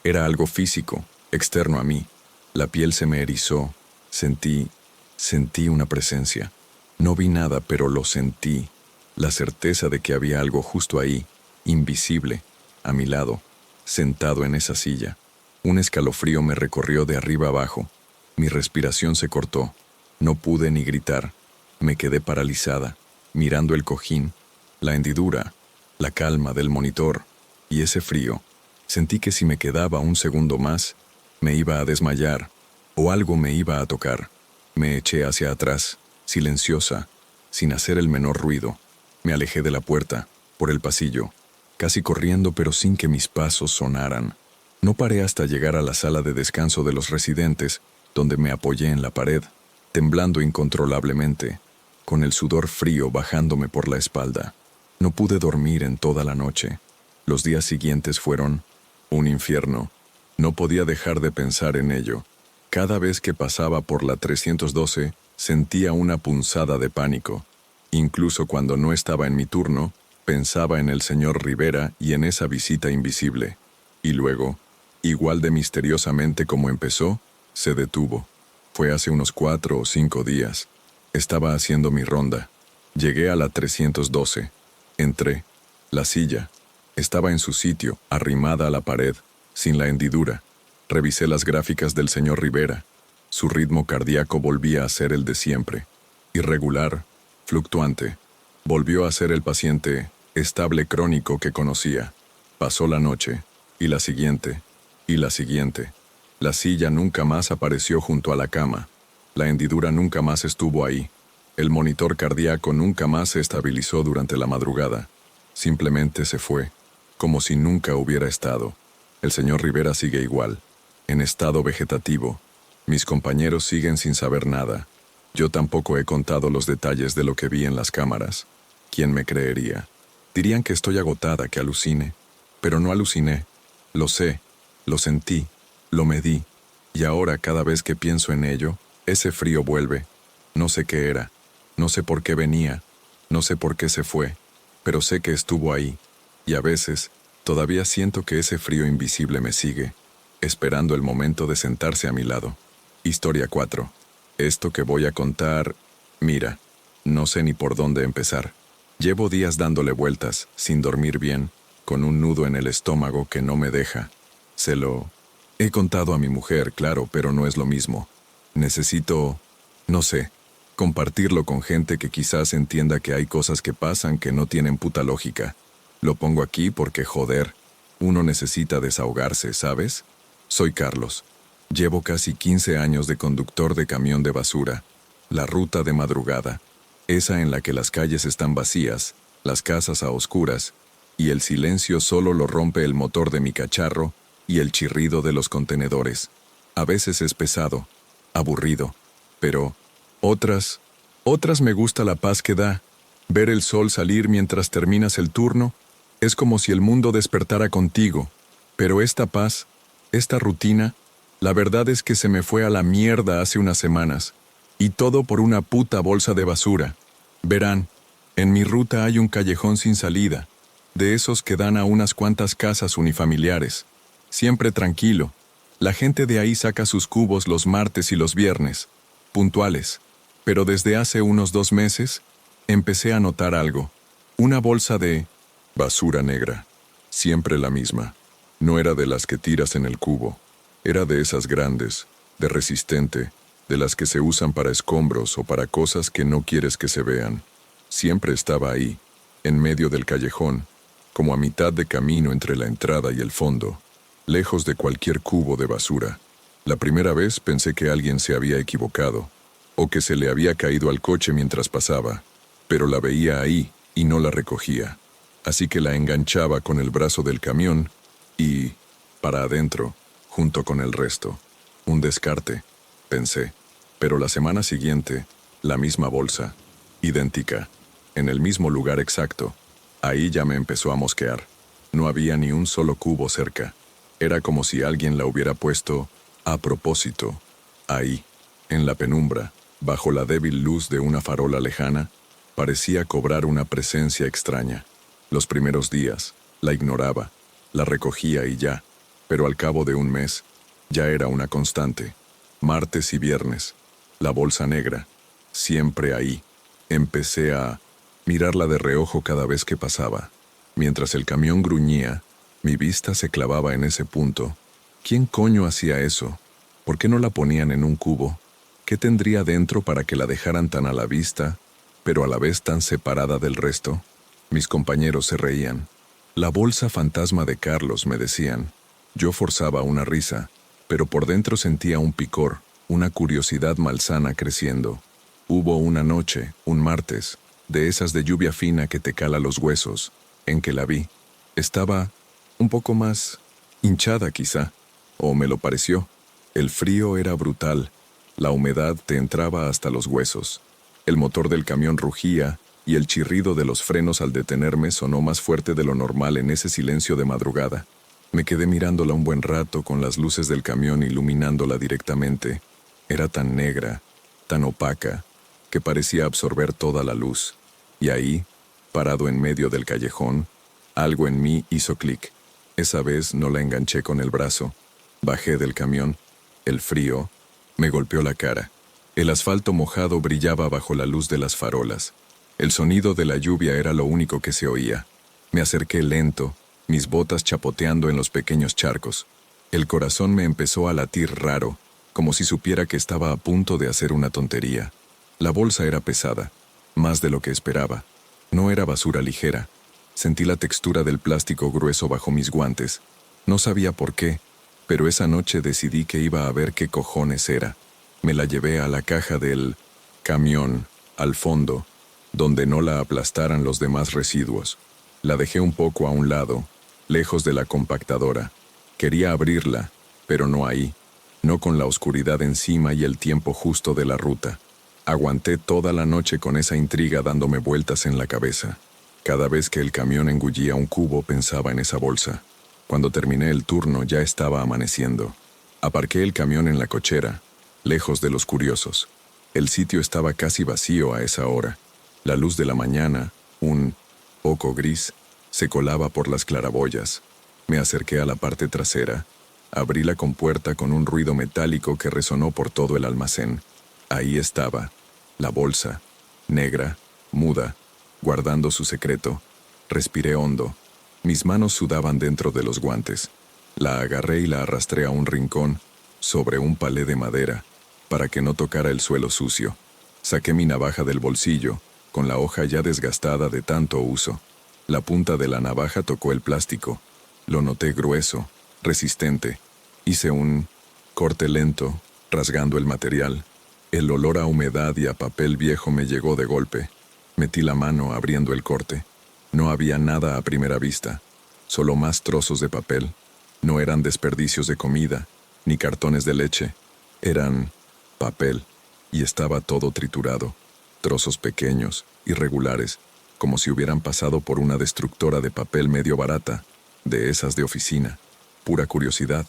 Speaker 1: era algo físico, externo a mí. La piel se me erizó, sentí una presencia. No vi nada, pero lo sentí, la certeza de que había algo justo ahí, invisible, a mi lado, sentado en esa silla. Un escalofrío me recorrió de arriba abajo. Mi respiración se cortó. No pude ni gritar. Me quedé paralizada, mirando el cojín, la hendidura, la calma del monitor y ese frío. Sentí que si me quedaba un segundo más, me iba a desmayar o algo me iba a tocar. Me eché hacia atrás, silenciosa, sin hacer el menor ruido. Me alejé de la puerta, por el pasillo, casi corriendo pero sin que mis pasos sonaran. No paré hasta llegar a la sala de descanso de los residentes, donde me apoyé en la pared, temblando incontrolablemente, con el sudor frío bajándome por la espalda. No pude dormir en toda la noche. Los días siguientes fueron un infierno. No podía dejar de pensar en ello. Cada vez que pasaba por la 312, sentía una punzada de pánico. Incluso cuando no estaba en mi turno, pensaba en el señor Rivera y en esa visita invisible. Y luego, igual de misteriosamente como empezó, se detuvo. Fue hace unos 4 o 5 días. Estaba haciendo mi ronda. Llegué a la 312. Entré. La silla estaba en su sitio, arrimada a la pared, sin la hendidura. Revisé las gráficas del señor Rivera. Su ritmo cardíaco volvía a ser el de siempre. Irregular, fluctuante. Volvió a ser el paciente estable crónico que conocía. Pasó la noche, y la siguiente, y la siguiente. La silla nunca más apareció junto a la cama. La hendidura nunca más estuvo ahí. El monitor cardíaco nunca más se estabilizó durante la madrugada. Simplemente se fue, como si nunca hubiera estado. El señor Rivera sigue igual, en estado vegetativo. Mis compañeros siguen sin saber nada. Yo tampoco he contado los detalles de lo que vi en las cámaras. ¿Quién me creería? Dirían que estoy agotada, que alucine. Pero no aluciné. Lo sé, lo sentí, lo medí. Y ahora, cada vez que pienso en ello, ese frío vuelve. No sé qué era, no sé por qué venía, no sé por qué se fue, pero sé que estuvo ahí. Y a veces, todavía siento que ese frío invisible me sigue, esperando el momento de sentarse a mi lado. Historia 4. Esto que voy a contar, mira, no sé ni por dónde empezar. Llevo días dándole vueltas, sin dormir bien, con un nudo en el estómago que no me deja. Se lo he contado a mi mujer, claro, pero no es lo mismo. Necesito, no sé, compartirlo con gente que quizás entienda que hay cosas que pasan que no tienen puta lógica. Lo pongo aquí porque, joder, uno necesita desahogarse, ¿sabes? Soy Carlos. Llevo casi 15 años de conductor de camión de basura. La ruta de madrugada, esa en la que las calles están vacías, las casas a oscuras, y el silencio solo lo rompe el motor de mi cacharro y el chirrido de los contenedores. A veces es pesado, aburrido, pero otras me gusta la paz que da. Ver el sol salir mientras terminas el turno es como si el mundo despertara contigo. Pero esta paz, esta rutina, la verdad es que se me fue a la mierda hace unas semanas. Y todo por una puta bolsa de basura. Verán, en mi ruta hay un callejón sin salida, de esos que dan a unas cuantas casas unifamiliares. Siempre tranquilo. La gente de ahí saca sus cubos los martes y los viernes, puntuales. Pero desde hace unos 2 meses, empecé a notar algo. Una bolsa de basura negra. Siempre la misma. No era de las que tiras en el cubo. Era de esas grandes, de resistente, de las que se usan para escombros o para cosas que no quieres que se vean. Siempre estaba ahí, en medio del callejón, como a mitad de camino entre la entrada y el fondo, lejos de cualquier cubo de basura. La primera vez pensé que alguien se había equivocado, o que se le había caído al coche mientras pasaba, pero la veía ahí y no la recogía. Así que la enganchaba con el brazo del camión y, para adentro, junto con el resto. Un descarte, pensé. Pero la semana siguiente, la misma bolsa, idéntica, en el mismo lugar exacto. Ahí ya me empezó a mosquear. No había ni un solo cubo cerca. Era como si alguien la hubiera puesto a propósito. Ahí, en la penumbra, bajo la débil luz de una farola lejana, parecía cobrar una presencia extraña. Los primeros días, la ignoraba, la recogía y ya, pero al cabo de un mes, ya era una constante. Martes y viernes, la bolsa negra, siempre ahí. Empecé a mirarla de reojo cada vez que pasaba. Mientras el camión gruñía, mi vista se clavaba en ese punto. ¿Quién coño hacía eso? ¿Por qué no la ponían en un cubo? ¿Qué tendría dentro para que la dejaran tan a la vista, pero a la vez tan separada del resto? Mis compañeros se reían. La bolsa fantasma de Carlos, me decían. Yo forzaba una risa, pero por dentro sentía un picor, una curiosidad malsana creciendo. Hubo una noche, un martes, de esas de lluvia fina que te cala los huesos, en que la vi. Estaba un poco más hinchada quizá, o me lo pareció. El frío era brutal, la humedad te entraba hasta los huesos. El motor del camión rugía y el chirrido de los frenos al detenerme sonó más fuerte de lo normal en ese silencio de madrugada. Me quedé mirándola un buen rato con las luces del camión iluminándola directamente. Era tan negra, tan opaca, que parecía absorber toda la luz. Y ahí, parado en medio del callejón, algo en mí hizo clic. Esa vez no la enganché con el brazo. Bajé del camión. El frío me golpeó la cara. El asfalto mojado brillaba bajo la luz de las farolas. El sonido de la lluvia era lo único que se oía. Me acerqué lento, mis botas chapoteando en los pequeños charcos. El corazón me empezó a latir raro, como si supiera que estaba a punto de hacer una tontería. La bolsa era pesada, más de lo que esperaba. No era basura ligera. Sentí la textura del plástico grueso bajo mis guantes. No sabía por qué, pero esa noche decidí que iba a ver qué cojones era. Me la llevé a la caja del camión, al fondo, donde no la aplastaran los demás residuos. La dejé un poco a un lado, lejos de la compactadora. Quería abrirla, pero no ahí. no con la oscuridad encima y el tiempo justo de la ruta. Aguanté toda la noche con esa intriga dándome vueltas en la cabeza. Cada vez que el camión engullía un cubo pensaba en esa bolsa. Cuando terminé el turno ya estaba amaneciendo. Aparqué el camión en la cochera, lejos de los curiosos. El sitio estaba casi vacío a esa hora. La luz de la mañana, un poco gris, se colaba por las claraboyas. Me acerqué a la parte trasera. Abrí la compuerta con un ruido metálico que resonó por todo el almacén. Ahí estaba, la bolsa, negra, muda, guardando su secreto. Respiré hondo. Mis manos sudaban dentro de los guantes. La agarré y la arrastré a un rincón, sobre un palé de madera, para que no tocara el suelo sucio. Saqué mi navaja del bolsillo, con la hoja ya desgastada de tanto uso. La punta de la navaja tocó el plástico. Lo noté grueso, resistente. Hice un corte lento, rasgando el material. El olor a humedad y a papel viejo me llegó de golpe. Metí la mano abriendo el corte. No había nada a primera vista, solo más trozos de papel. No eran desperdicios de comida, ni cartones de leche. Eran papel, y estaba todo triturado. Trozos pequeños, irregulares, como si hubieran pasado por una destructora de papel medio barata, de esas de oficina. Pura curiosidad,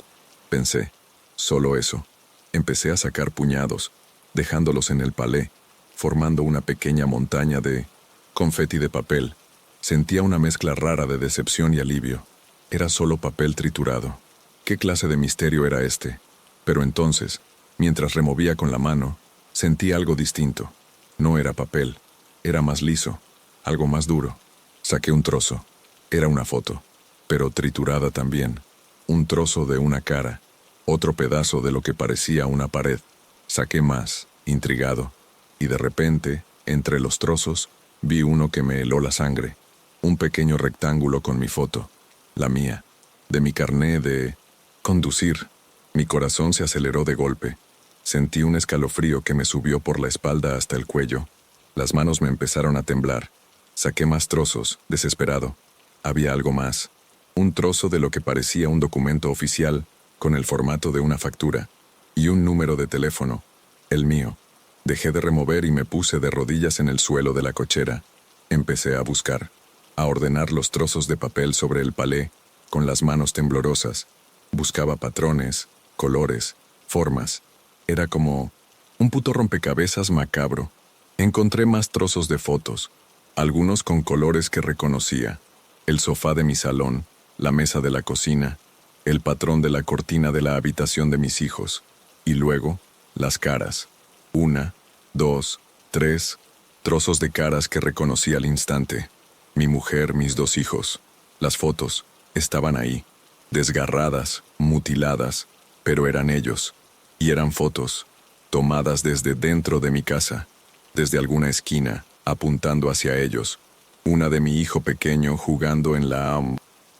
Speaker 1: pensé. Solo eso. Empecé a sacar puñados, dejándolos en el palé, formando una pequeña montaña de confeti de papel. Sentía una mezcla rara de decepción y alivio. Era solo papel triturado. ¿Qué clase de misterio era este? Pero entonces, mientras removía con la mano, sentí algo distinto. No era papel, era más liso, algo más duro. Saqué un trozo. Era una foto, pero triturada también. Un trozo de una cara, otro pedazo de lo que parecía una pared. Saqué más, intrigado, y de repente, entre los trozos, vi uno que me heló la sangre. Un pequeño rectángulo con mi foto, la mía, de mi carné de conducir. Mi corazón se aceleró de golpe. Sentí un escalofrío que me subió por la espalda hasta el cuello. Las manos me empezaron a temblar. Saqué más trozos, desesperado. Había algo más. Un trozo de lo que parecía un documento oficial, con el formato de una factura, y un número de teléfono, el mío. Dejé de remover y me puse de rodillas en el suelo de la cochera. Empecé a buscar, a ordenar los trozos de papel sobre el palé, con las manos temblorosas. Buscaba patrones, colores, formas. Era como un puto rompecabezas macabro. Encontré más trozos de fotos, algunos con colores que reconocía. El sofá de mi salón, la mesa de la cocina, el patrón de la cortina de la habitación de mis hijos. Y luego, las caras. 1, 2, 3, trozos de caras que reconocí al instante. Mi mujer, mis 2 hijos. Las fotos estaban ahí, desgarradas, mutiladas, pero eran ellos. Y eran fotos, tomadas desde dentro de mi casa, desde alguna esquina, apuntando hacia ellos. Una de mi hijo pequeño jugando en la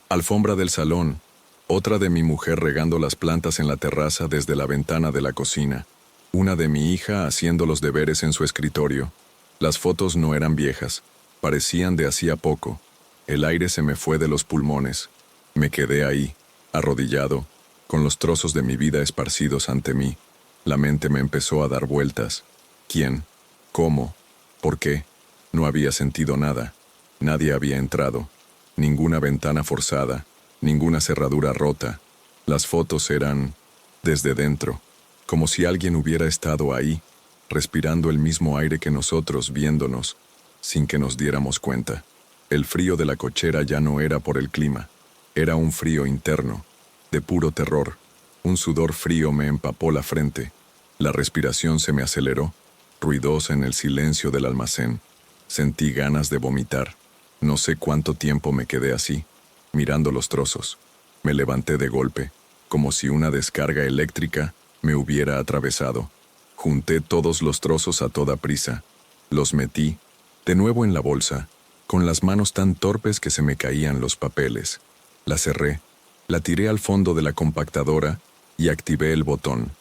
Speaker 1: alfombra del salón, otra de mi mujer regando las plantas en la terraza desde la ventana de la cocina, una de mi hija haciendo los deberes en su escritorio. Las fotos no eran viejas, parecían de hacía poco. El aire se me fue de los pulmones. Me quedé ahí, arrodillado, con los trozos de mi vida esparcidos ante mí. La mente me empezó a dar vueltas. ¿Quién? ¿Cómo? ¿Por qué? No había sentido nada. Nadie había entrado. Ninguna ventana forzada, ninguna cerradura rota. Las fotos eran desde dentro, como si alguien hubiera estado ahí, respirando el mismo aire que nosotros, viéndonos, sin que nos diéramos cuenta. El frío de la cochera ya no era por el clima. Era un frío interno, de puro terror. Un sudor frío me empapó la frente. La respiración se me aceleró, ruidosa en el silencio del almacén. Sentí ganas de vomitar. No sé cuánto tiempo me quedé así, mirando los trozos. Me levanté de golpe, como si una descarga eléctrica me hubiera atravesado. Junté todos los trozos a toda prisa. Los metí, de nuevo en la bolsa, con las manos tan torpes que se me caían los papeles. La cerré, la tiré al fondo de la compactadora y activé el botón.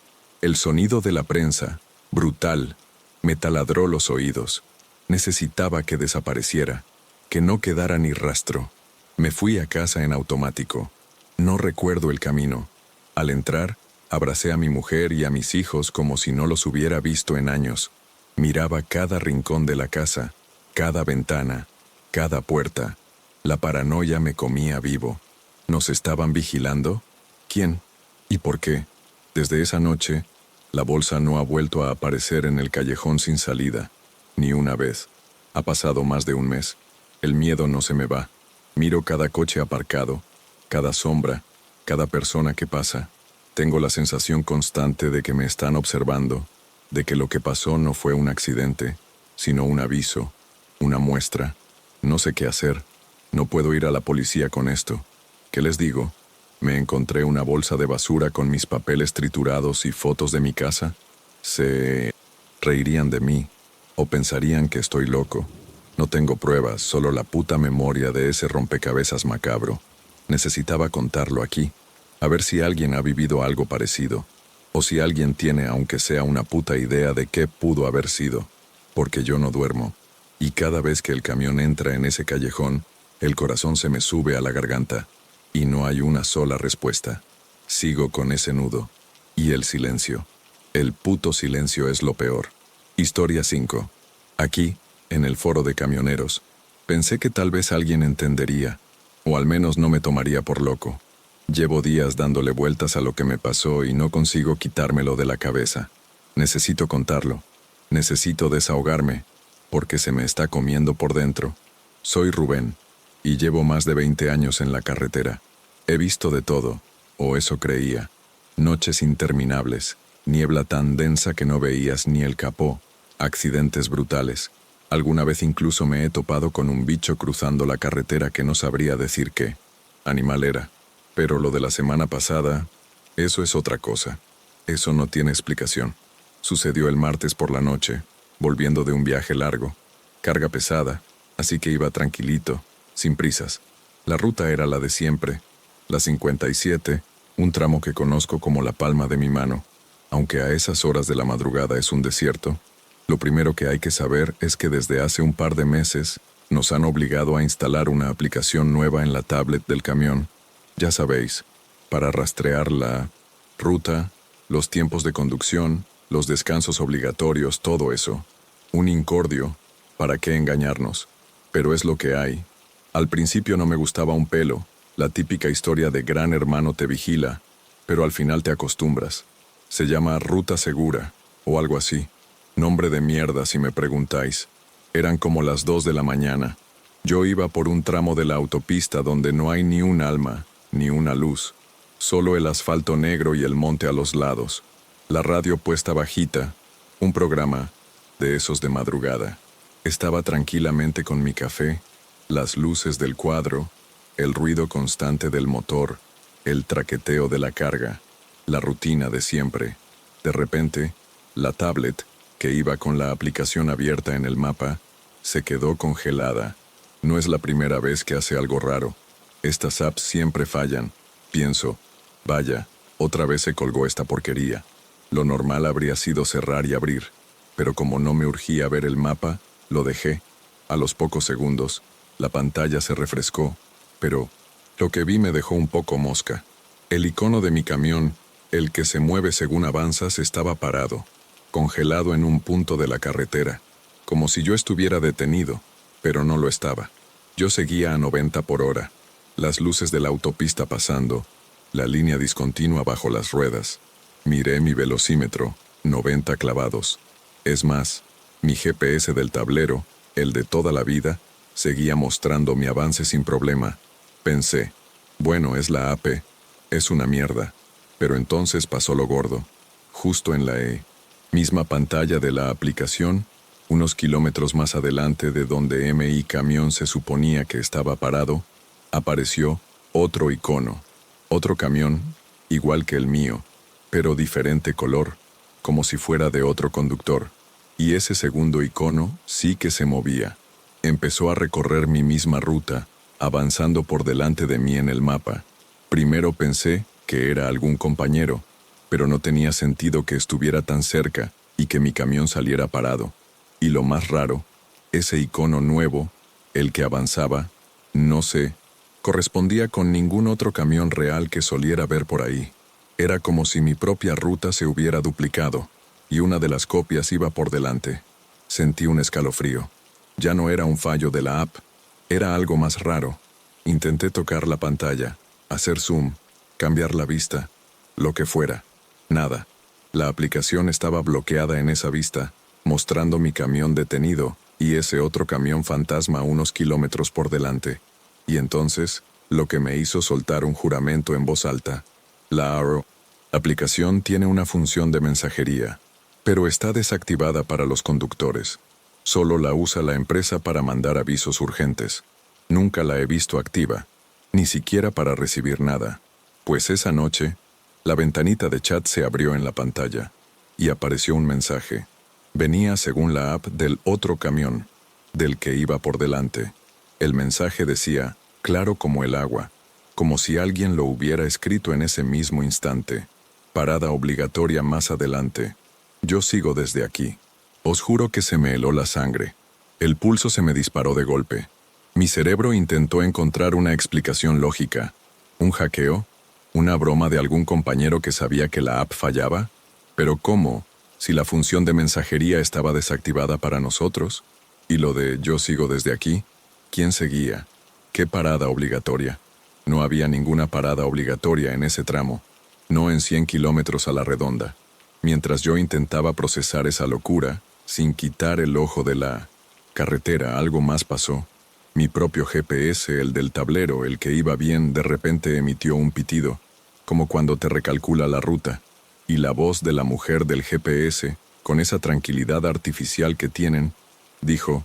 Speaker 1: El sonido de la prensa, brutal, me taladró los oídos. Necesitaba que desapareciera, que no quedara ni rastro. Me fui a casa en automático. No recuerdo el camino. Al entrar, Abracé a mi mujer y a mis hijos como si no los hubiera visto en años. Miraba cada rincón de la casa, cada ventana, cada puerta. La paranoia me comía vivo. ¿Nos estaban vigilando? ¿Quién? ¿Y por qué? Desde esa noche, la bolsa no ha vuelto a aparecer en el callejón sin salida. Ni una vez. Ha pasado más de un mes. El miedo no se me va. Miro cada coche aparcado, cada sombra, cada persona que pasa. Tengo la sensación constante de que me están observando, de que lo que pasó no fue un accidente, sino un aviso, una muestra. No sé qué hacer. No puedo ir a la policía con esto. ¿Qué les digo? Me encontré una bolsa de basura con mis papeles triturados y fotos de mi casa. Se reirían de mí, o pensarían que estoy loco. No tengo pruebas, solo la puta memoria de ese rompecabezas macabro. Necesitaba contarlo aquí, a ver si alguien ha vivido algo parecido, o si alguien tiene aunque sea una puta idea de qué pudo haber sido, porque yo no duermo, y cada vez que el camión entra en ese callejón, el corazón se me sube a la garganta, y no hay una sola respuesta. Sigo con ese nudo, y el silencio. El puto silencio es lo peor. Historia 5. Aquí, en el foro de camioneros, pensé que tal vez alguien entendería, o al menos no me tomaría por loco. Llevo días dándole vueltas a lo que me pasó y no consigo quitármelo de la cabeza. Necesito contarlo. Necesito desahogarme, porque se me está comiendo por dentro. Soy Rubén, y llevo más de 20 años en la carretera. He visto de todo, o eso creía. Noches interminables, niebla tan densa que no veías ni el capó, accidentes brutales. Alguna vez incluso me he topado con un bicho cruzando la carretera que no sabría decir qué animal era. Pero lo de la semana pasada, eso es otra cosa. Eso no tiene explicación. Sucedió el martes por la noche, volviendo de un viaje largo. Carga pesada, así que iba tranquilito, sin prisas. La ruta era la de siempre, la 57, un tramo que conozco como la palma de mi mano. Aunque a esas horas de la madrugada es un desierto, lo primero que hay que saber es que desde hace un par de meses nos han obligado a instalar una aplicación nueva en la tablet del camión. Ya sabéis, para rastrear la ruta, los tiempos de conducción, los descansos obligatorios, todo eso. Un incordio, ¿para qué engañarnos? Pero es lo que hay. Al principio no me gustaba un pelo, la típica historia de gran hermano te vigila, pero al final te acostumbras. Se llama Ruta Segura, o algo así. Nombre de mierda si me preguntáis. Eran como las 2 de la mañana. Yo iba por un tramo de la autopista donde no hay ni un alma, ni una luz. Solo el asfalto negro y el monte a los lados. La radio puesta bajita, un programa de esos de madrugada. Estaba tranquilamente con mi café, las luces del cuadro, el ruido constante del motor, el traqueteo de la carga, la rutina de siempre. De repente, la tablet, que iba con la aplicación abierta en el mapa, se quedó congelada. No es la primera vez que hace algo raro. Estas apps siempre fallan. Pienso, vaya, otra vez se colgó esta porquería. Lo normal habría sido cerrar y abrir, pero como no me urgía ver el mapa, lo dejé. A los pocos segundos, la pantalla se refrescó, pero lo que vi me dejó un poco mosca. El icono de mi camión, el que se mueve según avanzas, estaba parado, congelado en un punto de la carretera, como si yo estuviera detenido, pero no lo estaba. Yo seguía a 90 por hora, las luces de la autopista pasando, la línea discontinua bajo las ruedas. Miré mi velocímetro, 90 clavados. Es más, mi GPS del tablero, el de toda la vida, seguía mostrando mi avance sin problema. Pensé, bueno, es la AP, es una mierda. Pero entonces pasó lo gordo. Justo en la misma pantalla de la aplicación, unos kilómetros más adelante de donde MI Camión se suponía que estaba parado, apareció otro icono. Otro camión, igual que el mío, pero diferente color, como si fuera de otro conductor. Y ese segundo icono sí que se movía. Empezó a recorrer mi misma ruta, avanzando por delante de mí en el mapa. Primero pensé que era algún compañero, pero no tenía sentido que estuviera tan cerca y que mi camión saliera parado. Y lo más raro, ese icono nuevo, el que avanzaba, no sé, correspondía con ningún otro camión real que soliera ver por ahí. Era como si mi propia ruta se hubiera duplicado, y una de las copias iba por delante. Sentí un escalofrío. Ya no era un fallo de la app, era algo más raro. Intenté tocar la pantalla, hacer zoom, cambiar la vista, lo que fuera. Nada. La aplicación estaba bloqueada en esa vista, mostrando mi camión detenido y ese otro camión fantasma a unos kilómetros por delante. Y entonces, lo que me hizo soltar un juramento en voz alta. La Arrow aplicación tiene una función de mensajería, pero está desactivada para los conductores. Solo la usa la empresa para mandar avisos urgentes. Nunca la he visto activa, ni siquiera para recibir nada. Pues esa noche, la ventanita de chat se abrió en la pantalla y apareció un mensaje. Venía según la app del otro camión, del que iba por delante. El mensaje decía, claro como el agua, como si alguien lo hubiera escrito en ese mismo instante. Parada obligatoria más adelante. Yo sigo desde aquí. Os juro que se me heló la sangre. El pulso se me disparó de golpe. Mi cerebro intentó encontrar una explicación lógica. ¿Un hackeo? ¿Una broma de algún compañero que sabía que la app fallaba? ¿Pero cómo? Si la función de mensajería estaba desactivada para nosotros. ¿Y lo de yo sigo desde aquí? ¿Quién seguía? ¿Qué parada obligatoria? No había ninguna parada obligatoria en ese tramo. No en 100 kilómetros a la redonda. Mientras yo intentaba procesar esa locura, sin quitar el ojo de la carretera, algo más pasó. Mi propio GPS, el del tablero, el que iba bien, de repente emitió un pitido, como cuando te recalcula la ruta. Y la voz de la mujer del GPS, con esa tranquilidad artificial que tienen, dijo,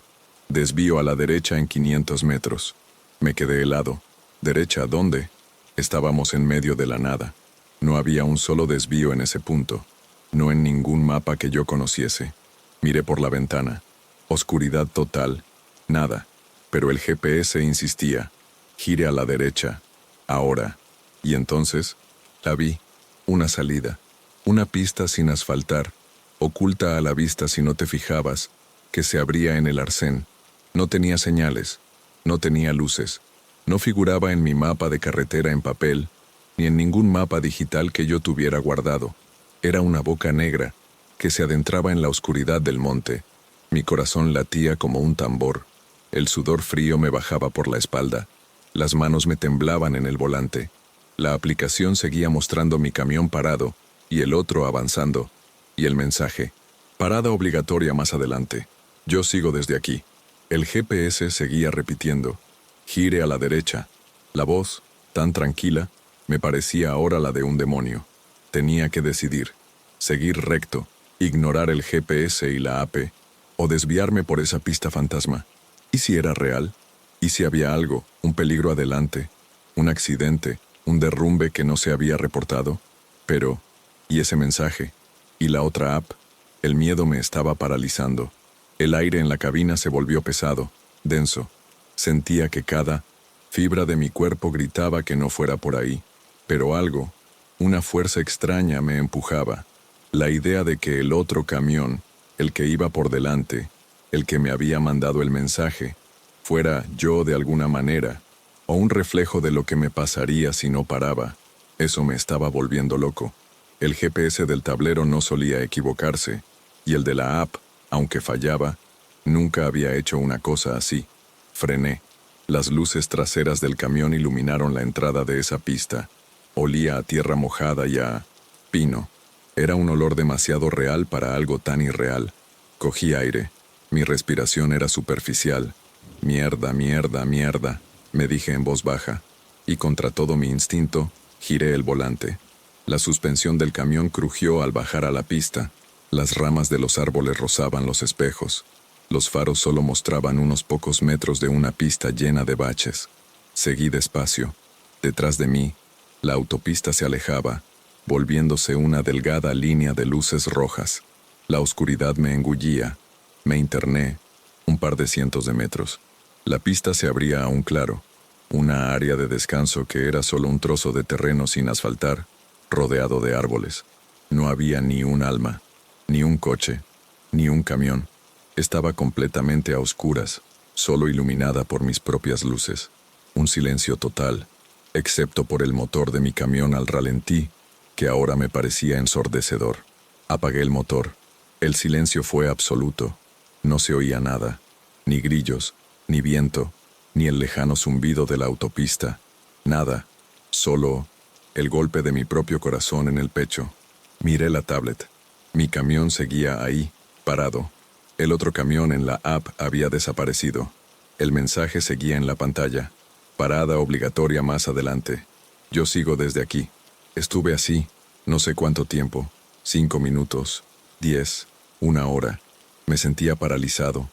Speaker 1: desvío a la derecha en 500 metros. Me quedé helado. ¿Derecha dónde? Estábamos en medio de la nada. No había un solo desvío en ese punto. No en ningún mapa que yo conociese. Miré por la ventana. Oscuridad total. Nada. Pero el GPS insistía. Gire a la derecha. Ahora. Y entonces, la vi. Una salida. Una pista sin asfaltar. Oculta a la vista si no te fijabas, que se abría en el arcén. No tenía señales. No tenía luces. No figuraba en mi mapa de carretera en papel, ni en ningún mapa digital que yo tuviera guardado. Era una boca negra, que se adentraba en la oscuridad del monte. Mi corazón latía como un tambor. El sudor frío me bajaba por la espalda. Las manos me temblaban en el volante. La aplicación seguía mostrando mi camión parado, y el otro avanzando. Y el mensaje, parada obligatoria más adelante. Yo sigo desde aquí. El GPS seguía repitiendo, gire a la derecha. La voz, tan tranquila, me parecía ahora la de un demonio. Tenía que decidir, seguir recto, ignorar el GPS y la AP, o desviarme por esa pista fantasma. ¿Y si era real? ¿Y si había algo, un peligro adelante, un accidente, un derrumbe que no se había reportado? Pero, ¿y ese mensaje? ¿Y la otra app? El miedo me estaba paralizando. El aire en la cabina se volvió pesado, denso. Sentía que cada fibra de mi cuerpo gritaba que no fuera por ahí. Pero algo, una fuerza extraña me empujaba. La idea de que el otro camión, el que iba por delante, el que me había mandado el mensaje, fuera yo de alguna manera, o un reflejo de lo que me pasaría si no paraba. Eso me estaba volviendo loco. El GPS del tablero no solía equivocarse, y el de la app, aunque fallaba, nunca había hecho una cosa así. Frené. Las luces traseras del camión iluminaron la entrada de esa pista. Olía a tierra mojada y a pino. Era un olor demasiado real para algo tan irreal. Cogí aire. Mi respiración era superficial. Mierda, mierda, mierda, me dije en voz baja, y contra todo mi instinto, giré el volante. La suspensión del camión crujió al bajar a la pista. Las ramas de los árboles rozaban los espejos. Los faros solo mostraban unos pocos metros de una pista llena de baches. Seguí despacio. Detrás de mí, la autopista se alejaba, volviéndose una delgada línea de luces rojas. La oscuridad me engullía. Me interné, un par de cientos de metros. La pista se abría a un claro, una área de descanso que era solo un trozo de terreno sin asfaltar, rodeado de árboles. No había ni un alma, ni un coche, ni un camión. Estaba completamente a oscuras, solo iluminada por mis propias luces. Un silencio total, excepto por el motor de mi camión al ralentí que ahora me parecía ensordecedor. Apagué el motor. El silencio fue absoluto. No se oía nada, ni grillos, ni viento, ni el lejano zumbido de la autopista. Nada, solo el golpe de mi propio corazón en el pecho. Miré la tablet. Mi camión seguía ahí, parado. El otro camión en la app había desaparecido. El mensaje seguía en la pantalla. Parada obligatoria más adelante. Yo sigo desde aquí. Estuve así, no sé cuánto tiempo. 5 minutos, 10, 1 hora. Me sentía paralizado.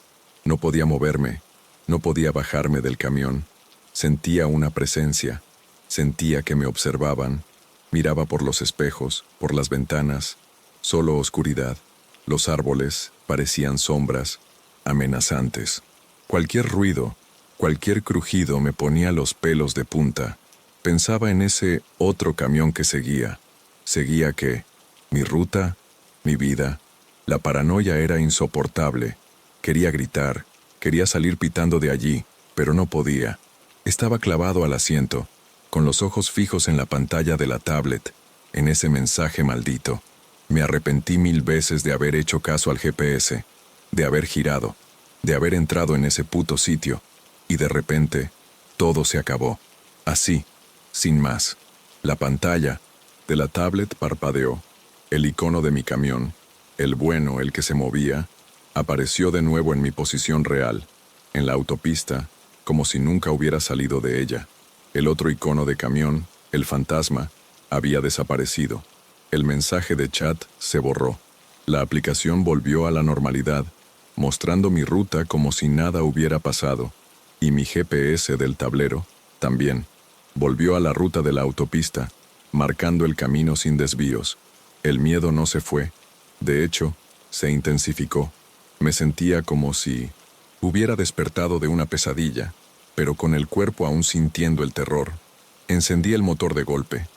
Speaker 1: No podía moverme. No podía bajarme del camión. Sentía una presencia. Sentía que me observaban. Miraba por los espejos, por las ventanas. Solo oscuridad. Los árboles parecían sombras, amenazantes. Cualquier ruido, cualquier crujido me ponía los pelos de punta. Pensaba en ese otro camión que seguía. Seguía que mi ruta, mi vida, la paranoia era insoportable. Quería gritar, quería salir pitando de allí, pero no podía. Estaba clavado al asiento, con los ojos fijos en la pantalla de la tablet, en ese mensaje maldito. Me arrepentí 1000 veces de haber hecho caso al GPS, de haber girado, de haber entrado en ese puto sitio, y de repente, todo se acabó. Así, sin más. La pantalla de la tablet parpadeó. El icono de mi camión, el bueno, el que se movía, apareció de nuevo en mi posición real, en la autopista, como si nunca hubiera salido de ella. El otro icono de camión, el fantasma, había desaparecido. El mensaje de chat se borró. La aplicación volvió a la normalidad, mostrando mi ruta como si nada hubiera pasado. Y mi GPS del tablero, también, volvió a la ruta de la autopista, marcando el camino sin desvíos. El miedo no se fue. De hecho, se intensificó. Me sentía como si hubiera despertado de una pesadilla, pero con el cuerpo aún sintiendo el terror. Encendí el motor de golpe.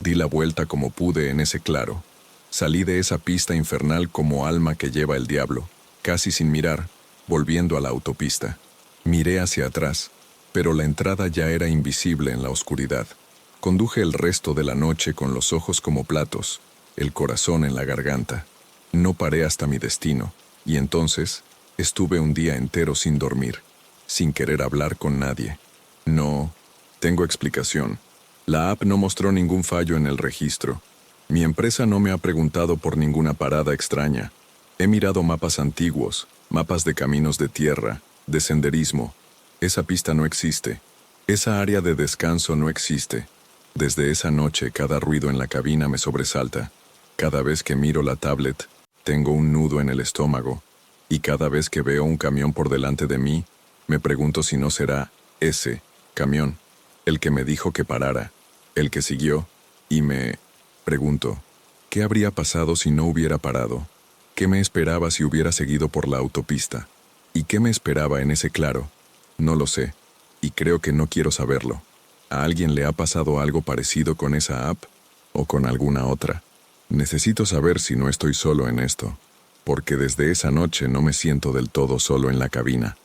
Speaker 1: Di la vuelta como pude en ese claro. Salí de esa pista infernal como alma que lleva el diablo, casi sin mirar, volviendo a la autopista. Miré hacia atrás, pero la entrada ya era invisible en la oscuridad. Conduje el resto de la noche con los ojos como platos, el corazón en la garganta. No paré hasta mi destino, y entonces estuve un día entero sin dormir, sin querer hablar con nadie. No, tengo explicación. La app no mostró ningún fallo en el registro. Mi empresa no me ha preguntado por ninguna parada extraña. He mirado mapas antiguos, mapas de caminos de tierra, de senderismo. Esa pista no existe. Esa área de descanso no existe. Desde esa noche cada ruido en la cabina me sobresalta. Cada vez que miro la tablet, tengo un nudo en el estómago. Y cada vez que veo un camión por delante de mí, me pregunto si no será ese camión el que me dijo que parara, el que siguió, y me pregunto, ¿qué habría pasado si no hubiera parado? ¿Qué me esperaba si hubiera seguido por la autopista? ¿Y qué me esperaba en ese claro? No lo sé, y creo que no quiero saberlo. ¿A alguien le ha pasado algo parecido con esa app? ¿O con alguna otra? Necesito saber si no estoy solo en esto, porque desde esa noche no me siento del todo solo en la cabina.